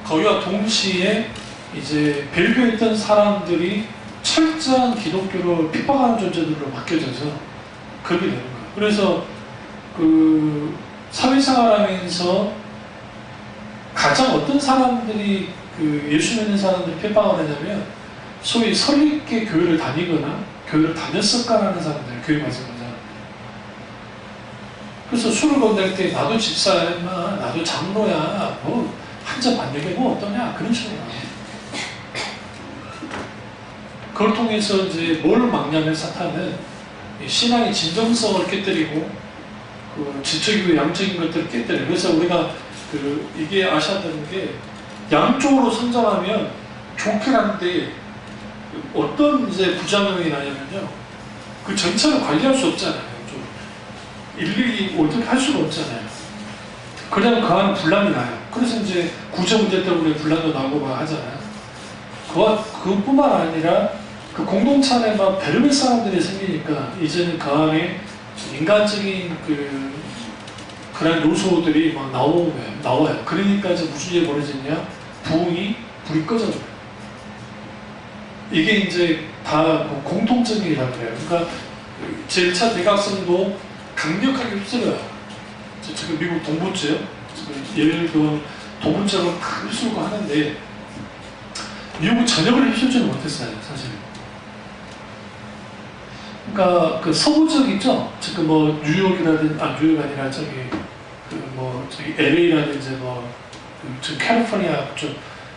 거기와 동시에 이제 벨교에 있던 사람들이 철저한 기독교를 핍박하는 존재들로 바뀌어져서 그렇게 되는 거예요. 그래서 그 사회생활하면서 가장 어떤 사람들이 그 예수 믿는 사람들이 핍박을 하냐면 소위 설립계 교회를 다니거나 교회를 다녔을까라는 사람들, 교회 마찬가지잖아. 그래서 술을 건넬 때 나도 집사야, 인마, 나도 장로야, 뭐 한 잔 만들게 뭐 어떠냐 그런 식으로. 그걸 통해서 이제 뭘 막냐면 사탄은 신앙의 진정성을 깨뜨리고 그 지적이고 양적인 것들을 깨뜨려. 그래서 우리가 이게 아셔야 되는 게 양쪽으로 성장하면 좋긴 한데 어떤 이제 부작용이 나냐면요. 그 전체를 관리할 수 없잖아요. 좀 일일이 어떻게 할 수가 없잖아요. 그러면 그 안에 분란이 나요. 그래서 이제 구제 문제 때문에 분란도 나고 막 하잖아요. 그뿐만 아니라 그 공동체 안에 막 별별 사람들이 생기니까 이제는 그 안에 인간적인 그 그런 요소들이 막 나와요. 그러니까 이제 무슨 일이 벌어지냐? 불이 꺼져요. 이게 이제 다 공통적인 일이라고 그래요. 그러니까 제1차 대각성도 강력하게 휩쓸어요. 지금 미국 동부지역, 예를 들어 동부지역을 휩쓸고 하는데 미국 전역을 휩쓸지는 못했어요, 사실. 그러니까 그 서부 지역 있죠? 지금 뭐 뉴욕이 아니라 저기 LA라든지 지금 캘리포니아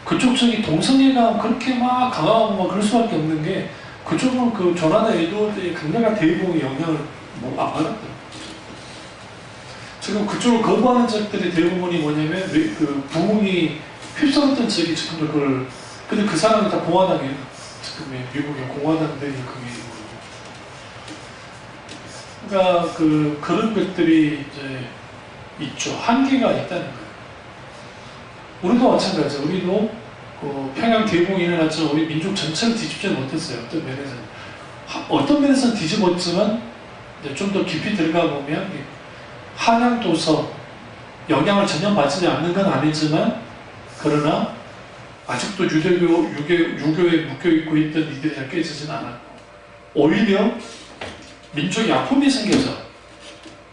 그쪽 쪽이 동성애가 그렇게 막 강하고 막 그럴 수밖에 없는 게 그쪽은 그 조나나 에드워드의 강력한 대부분의 영향을 안 받았대요. 지금 그쪽을 거부하는 지역들의 대부분이 뭐냐면 그 부흥이 휩쓸었던 지역이 지금도 근데 그 사람이 다 공화당이에요. 지금 미국의 공화당들이 그게 그러니까 그런 것들이 이제 있죠. 한계가 있다는 거예요. 우리도 마찬가지죠. 우리도 평양 대공이 일어났지만 우리 민족 전체를 뒤집지 못했어요. 어떤 면에서는 뒤집었지만 좀 더 깊이 들어가 보면 한양도서 영향을 전혀 받지 않는 건 아니지만 그러나 아직도 유교에 묶여있고 있던 이들이 잘 깨지진 않았고 오히려 민족이 아픔이 생겨서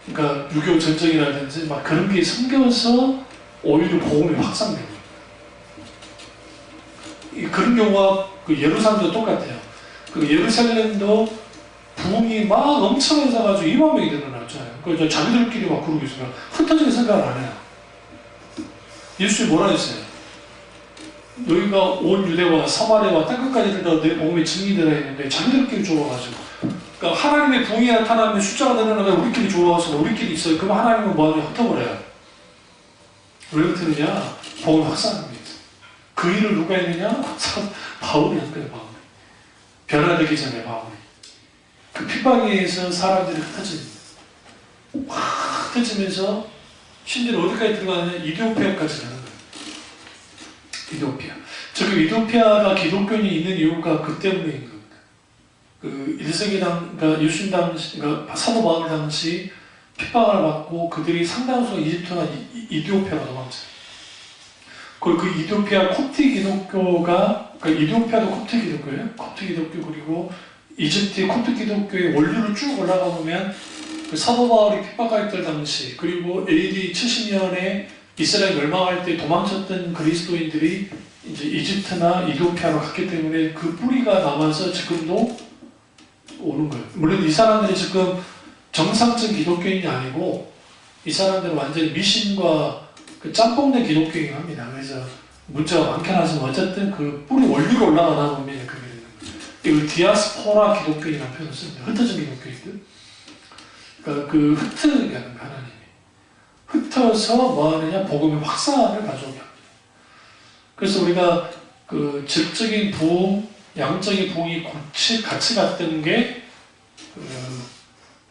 그러니까 유교 전쟁이라든지 막 그런 게 생겨서 오히려 복음이 확산되고 그런 경우가 예루살렘도 똑같아요. 예루살렘도 부흥이 막 넘쳐나가지고 2만 명이 늘어났잖아요. 그래서 자기들끼리 막 그러고 있으면 흩어지게 생각을 안 해요. 예수님이 뭐라 했어요? 너희가 온 유대와 사마리아와 땅끝까지 다 내 몸에 증이 들어있는데 자기들끼리 좋아가지고 그러니까 하나님의 부흥이 나타나면 숫자가 늘어나면 우리끼리 좋아서 우리끼리 있어요. 그럼 하나님은 뭐하냐? 흩어버려요. 왜 흩어지냐? 복음 확산합니다. 그 일을 누가 했느냐? 바울이 한 거예요. 바울이. 변화되기 전에 바울이. 그 핍박에서 사람들이 흩어집니다. 확 흩어지면서 심지어 어디까지 들어가느냐? 이디오피아까지 가는 거예요. 이디오피아. 지금 이디오피아가 기독교인이 있는 이유가 그 때문인 겁니다. 1세기 그러니까 예수님 당시, 그러니까 사도 바울 당시 핍박을 받고 그들이 상당수가 이집트나 이디오피아로 도망쳐요. 그리고 그 이디오피아 콥티 기독교가, 그러니까 이디오피아도 콥티 기독교예요. 콥티 기독교 그리고 이집트의 콥티 기독교의 원류를 쭉 올라가 보면 그 사도 바울이 핍박할 때 당시 그리고 AD 70년에 이스라엘 멸망할 때 도망쳤던 그리스도인들이 이제 이집트나 이디오피아로 갔기 때문에 그 뿌리가 남아서 지금도 오는 거예요. 물론 이 사람들이 지금 정상적인 기독교인이 아니고 이 사람들은 완전히 미신과 그 짬뽕된 기독교인을 합니다. 그래서 문제가 많긴 하지만 어쨌든 그 뿌리 원리로 올라가다 보면 그게 되는 거예요. 이걸 디아스포라 기독교인이라는 표현을 씁니다. 흩어진 기독교인들. 그러니까 그 흩어지게 하는 거 하나님이. 흩어서 뭐 하느냐? 복음의 확산을 가져오게 합니다. 그래서 우리가 그 질적인 부흥, 양적인 부흥이 같이 갔던 게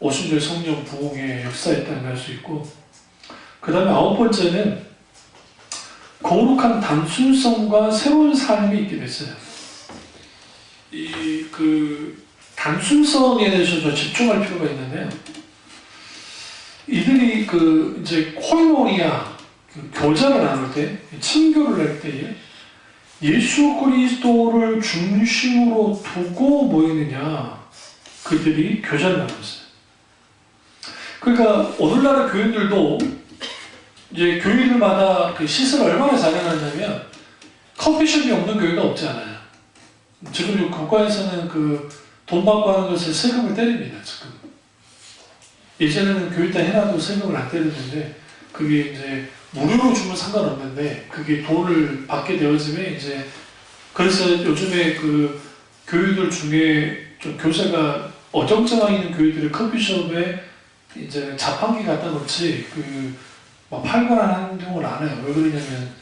오순절 성령 부흥의 역사였다는 걸 알 수 있고 그 다음에 9번째는 거룩한 단순성과 새로운 삶이 있게 됐어요. 그 단순성에 대해서 좀 집중할 필요가 있는데요. 이들이 이제 코이노니아 교제를 나눌 때, 친교를 할 때에 예수 그리스도를 중심으로 두고 뭐 했느냐? 그들이 교제를 나눴어요. 그러니까 오늘날의 교인들도 이제 교회들마다 그 시설을 얼마나 잘해놨냐면 커피숍이 없는 교회가 없지 않아요. 지금 국가에서는 돈 받고 하는 것을 세금을 때립니다. 지금 예전에는 교회 때 해놔도 세금을 안 때렸는데 그게 이제 무료로 주면 상관없는데 그게 돈을 받게 되어지면 이제 그래서 요즘에 그 교회들 중에 좀 교세가 어정쩡하게 있는 교회들의 커피숍에 이제 자판기 갖다 놓지 막 팔거나 하는 경우를 안 해요. 왜 그러냐면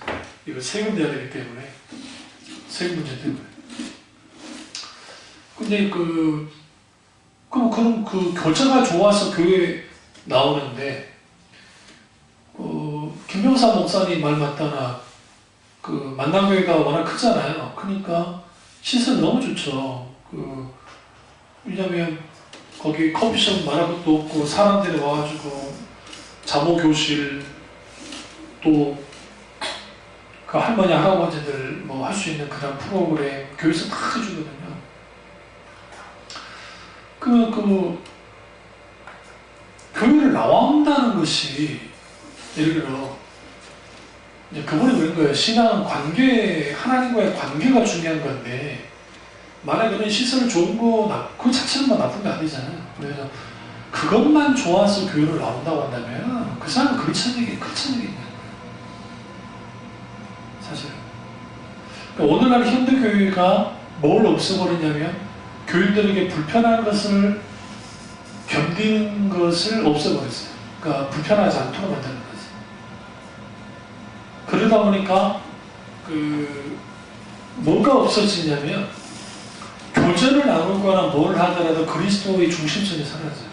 이거 세금 내야 되기 때문에 세금 문제 때문에. 근데 그럼 그 교제가 좋아서 교회 나오는데 김병사 목사님 말 맞다나 만남교회가 워낙 크잖아요. 그러니까 시설 너무 좋죠. 왜냐면 거기 커피숍 말할 것도 없고 사람들이 와가지고 자모교실, 또 그 할머니, 할아버지들 뭐 할 수 있는 그런 프로그램 교회에서 다 해주거든요. 교회를 나온다는 것이, 예를 들어, 이제 그분이 그런 거예요. 신앙은 하나님과의 관계가 중요한 건데, 만약에 그런 시설 좋은 거, 그 자체는 뭐 나쁜 게 아니잖아요. 그래서 그것만 좋아서 교회를 나온다고 한다면, 그 사람은 그렇잖아요. 사실. 그러니까 오늘날 현대교회가 뭘 없애버리냐면, 교인들에게 불편한 것을 견디는 것을 없애버렸어요. 그러니까 불편하지 않도록 만드는 거죠. 그러다 보니까 뭐가 없어지냐면 교제를 나누거나 뭘 하더라도 그리스도의 중심성이 사라져요.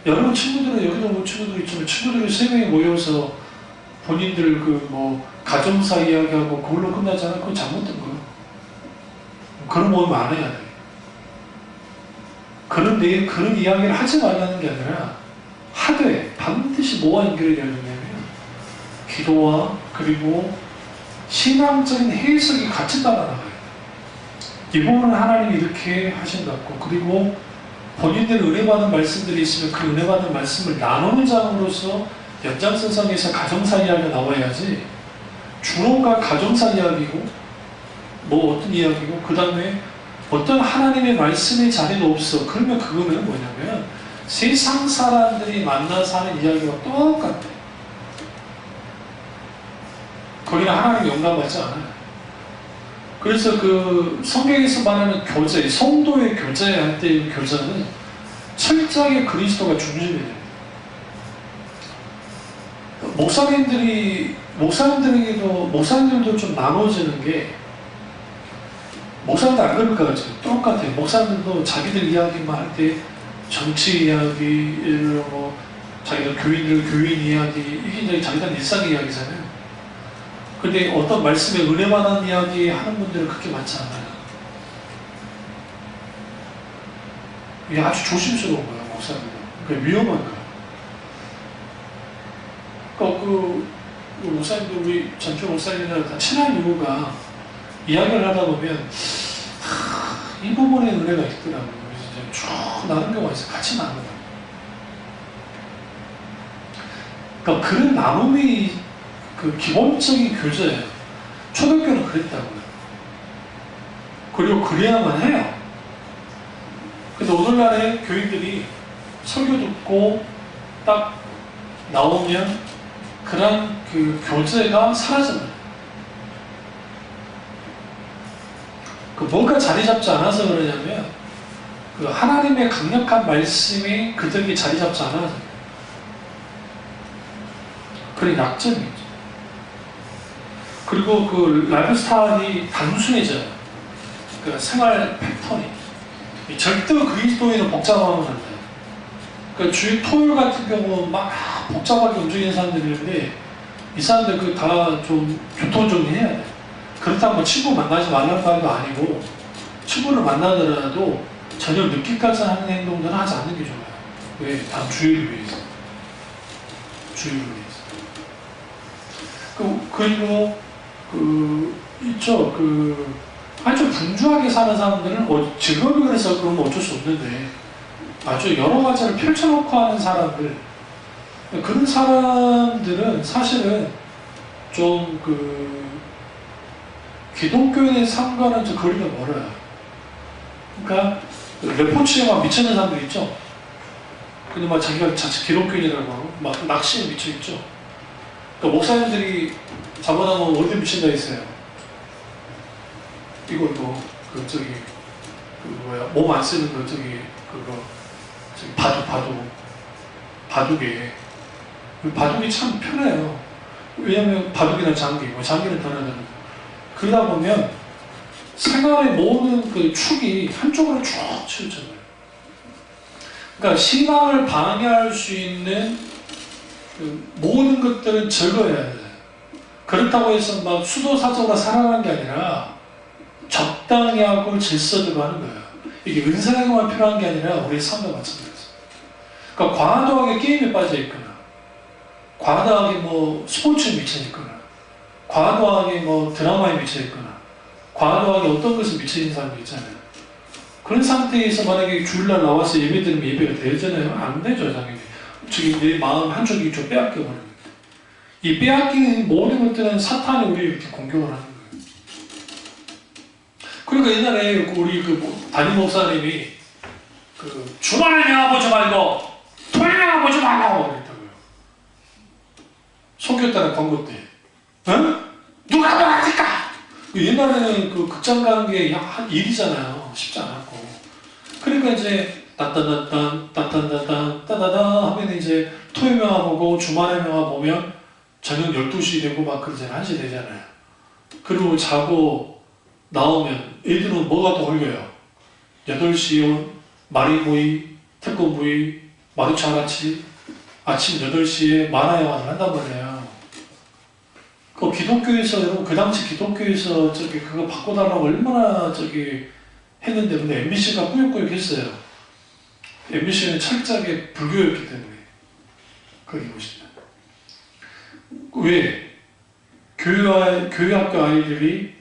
여러분 친구들은, 여기도 뭐 친구들 있지만 친구들이 3명이 모여서 본인들 가정사 이야기하고 그걸로 끝나잖아요. 그건 잘못된 거예요. 그런 모임 안 해야 돼. 그런 이야기를 하지 말라는 게 아니라 하되 반드시 뭐와 연결이 되어 있냐면 기도와 그리고 신앙적인 해석이 같이 따라나가요. 이 부분은 하나님이 이렇게 하신 것 같고, 그리고 본인들 은혜 받은 말씀들이 있으면 그 은혜 받은 말씀을 나누는 장으로서 연장선상에서 가정사 이야기가 나와야지, 주로가 가정사 이야기고 뭐 어떤 이야기고 그 다음에 어떤 하나님의 말씀의 자리도 없어. 그러면 그거는 뭐냐면 세상 사람들이 만나서 하는 이야기와 똑같아. 거기는 하나님의 영감받지 않아요. 그래서 성경에서 말하는 교제, 성도의 교제할 때의 교제는 철저하게 그리스도가 중심이 됩니다. 목사님들도 좀 나눠지는 게, 목사님도 안 그럴 것 같아요. 똑같아요. 목사님들도 자기들 이야기만 할 때 정치 이야기, 자기들 교인 이야기, 이게 이제 자기들 일상 이야기잖아요. 근데 어떤 말씀에 은혜 받은 이야기 하는 분들은 그렇게 많지 않아요. 이게 아주 조심스러운 거예요, 목사님은. 그게 위험한 거예요. 그러니까 목사님도 우리 전표 목사님이랑 다 친한 이유가, 이야기를 하다 보면 이 부분에 은혜가 있더라고요. 그래서 이제 쭉 나눈 경우가 있어요. 같이 나누는. 그러니까 그런 나눔이 기본적인 교제예요. 초등교는 그랬다고요. 그리고 그래야만 해요. 근데 오늘날의 교인들이 설교 듣고 딱 나오면 그런 교제가 사라져요. 뭔가 자리 잡지 않아서 그러냐면 하나님의 강력한 말씀이 그들에게 자리 잡지 않아서, 그런 약점이죠. 그리고 라이프 스타일이 단순해져요. 생활 패턴이. 절대 그리스도인은 복잡하면 안 돼요. 주일 토요일 같은 경우 막 복잡하게 움직이는 사람들이 있는데, 이 사람들 다 좀 교통정리해야 돼요. 그렇다고 뭐 친구 만나지 말라는 말도 아니고, 친구를 만나더라도 전혀 늦게까지 하는 행동들은 하지 않는 게 좋아요. 왜? 다 주의를 위해서. 그리고 있죠. 아주 분주하게 사는 사람들은 직업이 그래서 그러면 어쩔 수 없는데, 아주 여러 가지를 펼쳐놓고 하는 사람들, 그런 사람들은 사실은 좀 기독교의 삶과는 좀 거리가 멀어요. 그러니까 레포츠에 막 미치는 사람들 있죠. 근데 막 자기가 자칫 기독교인이라고 하고 막 낚시에 미쳐있죠. 그러니까 목사님들이 잘못하면 어디 미친다 했어요. 이것도 몸 안 쓰는 거 바둑에 바둑이 참 편해요. 왜냐면 바둑이나 장기는 덜하잖아요. 그러다 보면 생활의 모든 축이 한쪽으로 쭉 치우쳐져요. 그러니까 신앙을 방해할 수 있는 모든 것들은 제거해야 돼요. 그렇다고 해서 막 수도사적으로 살아가는 게 아니라 적당히 하고 질서대로 하는 거예요. 이게 은사에만 필요한 게 아니라 우리 삶과 마찬가지예요. 그러니까 과도하게 게임에 빠져 있거나, 과도하게 뭐 스포츠에 미쳐 있거나, 과도하게 뭐 드라마에 미쳐 있거나, 과도하게 어떤 것에 미쳐 있는 사람도 있잖아요. 그런 상태에서 만약에 주일날 나와서 예배 드리면 예배가 되잖아요. 안 되죠, 당연히. 저기 내 마음 한쪽이 좀 빼앗겨버립니다. 이 빼앗기는 모든 것들은 사탄이 우리를 이렇게 공격을 하는 거예요. 그러니까 옛날에 우리 그 담임 목사님이 그 주말에 명화 보지 말고 토요일에 명화 보지 말라고 그랬다고요. 속였다는 광고 때. 어? 누가 말할까? 옛날에는 그 극장 가는 게 한 일이잖아요. 쉽지 않았고. 그러니까 이제 따따따따따따따따 따다다 하면 이제 토요일 명화 보고 주말에 명화 보면 저녁 12시 되고 막 그러잖아요. 1시 되잖아요. 그리고 자고 나오면 애들은 뭐가 더 걸려요? 8시에 마리모이, 태권부이, 마루차같이 아침 8시에 만화영화를 한단 말이에요. 그 기독교에서, 여러분, 그 당시 기독교에서 저기 그거 바꿔달라고 얼마나 저기 했는데, 근데 MBC가 꾸역꾸역 했어요. MBC는 철저하게 불교였기 때문에. 거기 보시면. 왜? 교회학교 아이들이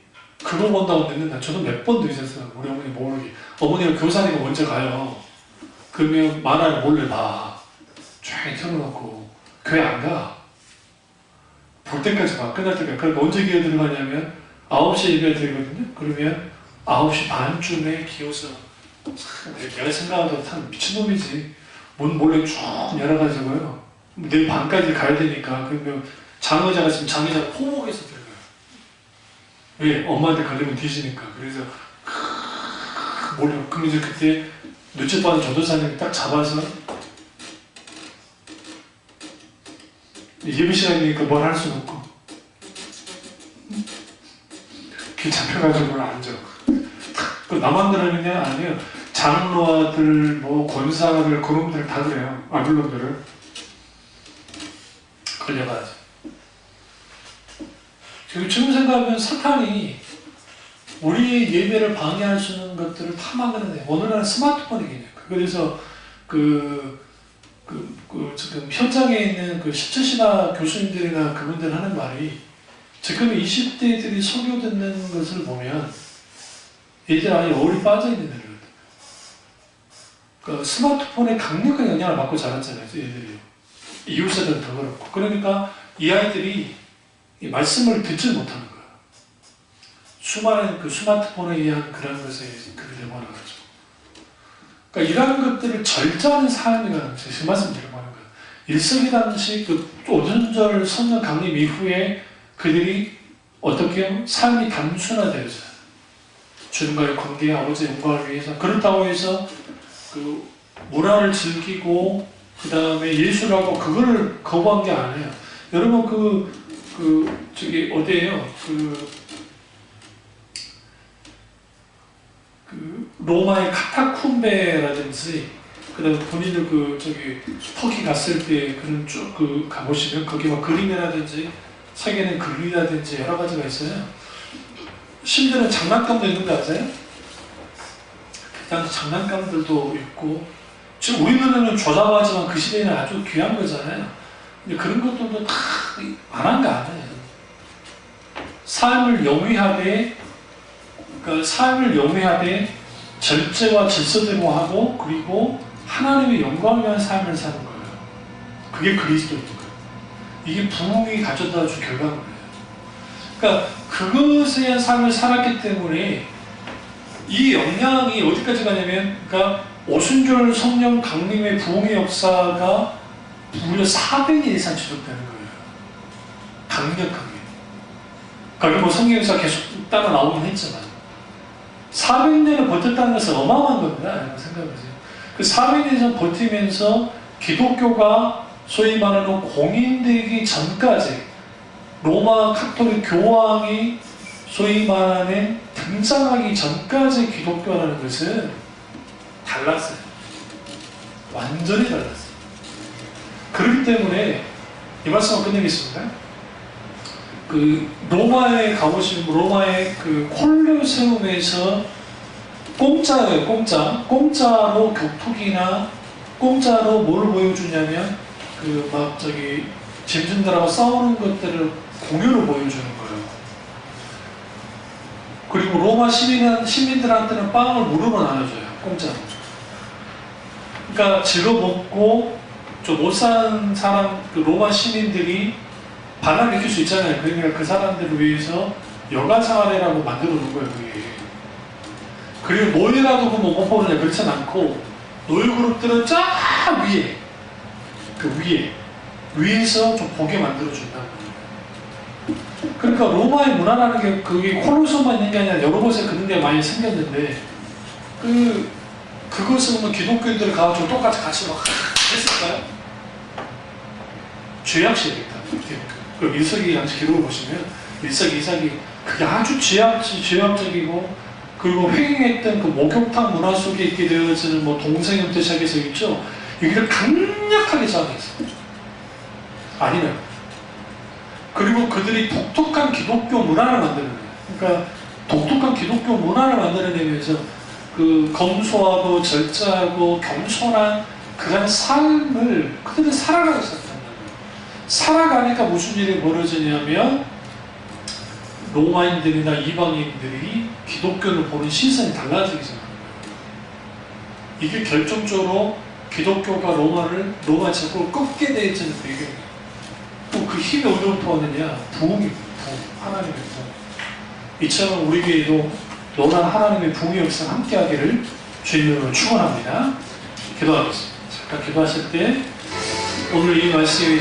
그거 본다고 듣는다. 저도 몇 번도 있었어요. 우리 어머니 모르게. 어머니가 교사님이 먼저 가요. 그러면 만화를 몰래 봐. 쫙 켜놓고. 교회 안 가. 볼 때까지 봐. 끝날 때까지. 그러니까 언제 기어 들어가냐면 9시에 예배 드리거든요. 그러면 9시 반쯤에 기어서 내가 생각하던 참 미친놈이지. 문 몰래 쭉 열어가지고요. 내일 밤까지 가야 되니까. 그러면 장의자가 있으면 장의자가 포목해서 들어가요. 왜? 엄마한테 걸리면 뒤지니까. 그래서 몰래. 그럼 이제 그때 며칠 동안 전도사님이 딱 잡아서 예배 시간이니까 뭘 할 수는 없고 길 잡혀가지고 앉아. 그 나만 그러느냐? 아니에요. 장로아들, 뭐 권사들, 그놈들 다 그래요. 아들놈들을 걸려가야지. 지금 생각하면 사탄이 우리의 예배를 방해할 수 있는 것들을 다 막아내요. 오늘날은 스마트폰이겠네요. 그래서 지금 현장에 있는 그 십자신화 교수님들이나 그분들 하는 말이 지금 20대들이 설교 듣는 것을 보면 얘들 아예 얼이 빠져있는 애들. 그 스마트폰에 강력한 영향을 받고 자랐잖아요. 얘들이. 이웃세대는 더 그렇고. 그러니까 이 아이들이 이 말씀을 듣지 못하는 거예요. 수많은 그 스마트폰에 의한 그런 것에 그렇게 되어가지고. 그러니까 이러한 것들을 절제하는 삶이라는 것을 그 말씀 드리고 하는 거예요. 1세기 당시 그 오순절 성령 강림 이후에 그들이 어떻게 삶이 단순화되어져요. 주님과의 관계, 아버지의 영광을 위해서. 그렇다고 해서 그 문화를 즐기고 그 다음에 예술하고 그거를 거부한 게 아니에요. 여러분 저기 어디에요? 로마의 카타쿰베라든지 그다음에 본인들 저기 터키 갔을 때 그런 쭉 가보시면 거기 막 그림이라든지 세계는 글이라든지 여러 가지가 있어요. 심지어는 장난감도 있는 거 아세요? 그 당시 장난감들도 있고 지금 우리 눈에는 조잡하지만 그 시대에는 아주 귀한 거잖아요. 근데 그런 것들도 다 안 한 거 아니에요. 삶을 영위하되 절제와 질서대로 하고 그리고 하나님의 영광을 위한 삶을 사는 거예요. 그게 그리스도인 거예요. 이게 부흥이 가져다 준 결과물이에요. 그러니까 그것에 대한 삶을 살았기 때문에 이 영향이 어디까지 가냐면 그러니까 오순절 성령 강림의 부흥의 역사가 무려 400년 이상 지속되는 거예요. 강력하게. 그러니까 뭐 성경에서 계속 따라 나오긴 했지만 400년을 버텼다는 것은 어마어마한 겁니다. 생각해보세요. 그 400년 이상 버티면서 기독교가 소위 말하는 공인되기 전까지 로마 카톨릭 교황이 소위 말하는 등장하기 전까지 기독교라는 것은 달랐어요. 완전히 달랐어요. 그렇기 때문에 이 말씀을 끝내겠습니다. 로마에 가보시면 로마의 콜로세움에서 공짜예요. 공짜로 격투기나 공짜로 뭘 보여주냐면 그 막 저기 짐승들하고 싸우는 것들을 공유를 보여주는 거예요. 그리고 로마 시민들한테는 빵을 무료로 나눠줘요. 공짜로. 그러니까 즐거먹고 좀 못 사는 사람, 그 로마 시민들이 반항을 느낄 수 있잖아요. 그러니까 그 사람들을 위해서 여가 생활이라고 만들어 놓은 거예요. 그게. 그리고 노예라도 못 보느냐 그렇진 않고 노예 그룹들은 쫙 위에 위에서 좀 보게 만들어 준다는 거예요. 그러니까 로마의 문화라는 게 그게 콜로세움만 있는 게 아니라 여러 곳에 그런 게 많이 생겼는데 그것은 뭐 기독교인들이 가가지고 똑같이 같이 막 했을까요? 죄악시겠다. 그 일석이 양식 기록을 보시면 일석이 이삭이 그게 아주 죄악적이고 그리고 횡행했던 그 목욕탕 문화 속에 있게 되어지는 뭐 동성애부터 시작해서 있죠. 여기를 강력하게 저항했어요. 아니면 그리고 그들이 독특한 기독교 문화를 만드는 거예요. 그러니까 독특한 기독교 문화를 만들어내면서 그 검소하고 절제하고 겸손한 그런 삶을 그들은 살아가고 있었단 말이에요. 살아가니까 무슨 일이 벌어지냐면 로마인들이나 이방인들이 기독교를 보는 시선이 달라지기 시작합니다. 이게 결정적으로 기독교가 로마 제국을 꺾게 되어지는 배경이에요. 또 그 힘이 어디로부터 왔느냐? 부흥입니다. 하나님의 부흥. 이처럼 우리 교회도 노란 하나님의 부흥의 역사가 함께하기를 주님으로 축원합니다. 기도하겠습니다. 잠깐 기도하실 때 오늘 이 말씀이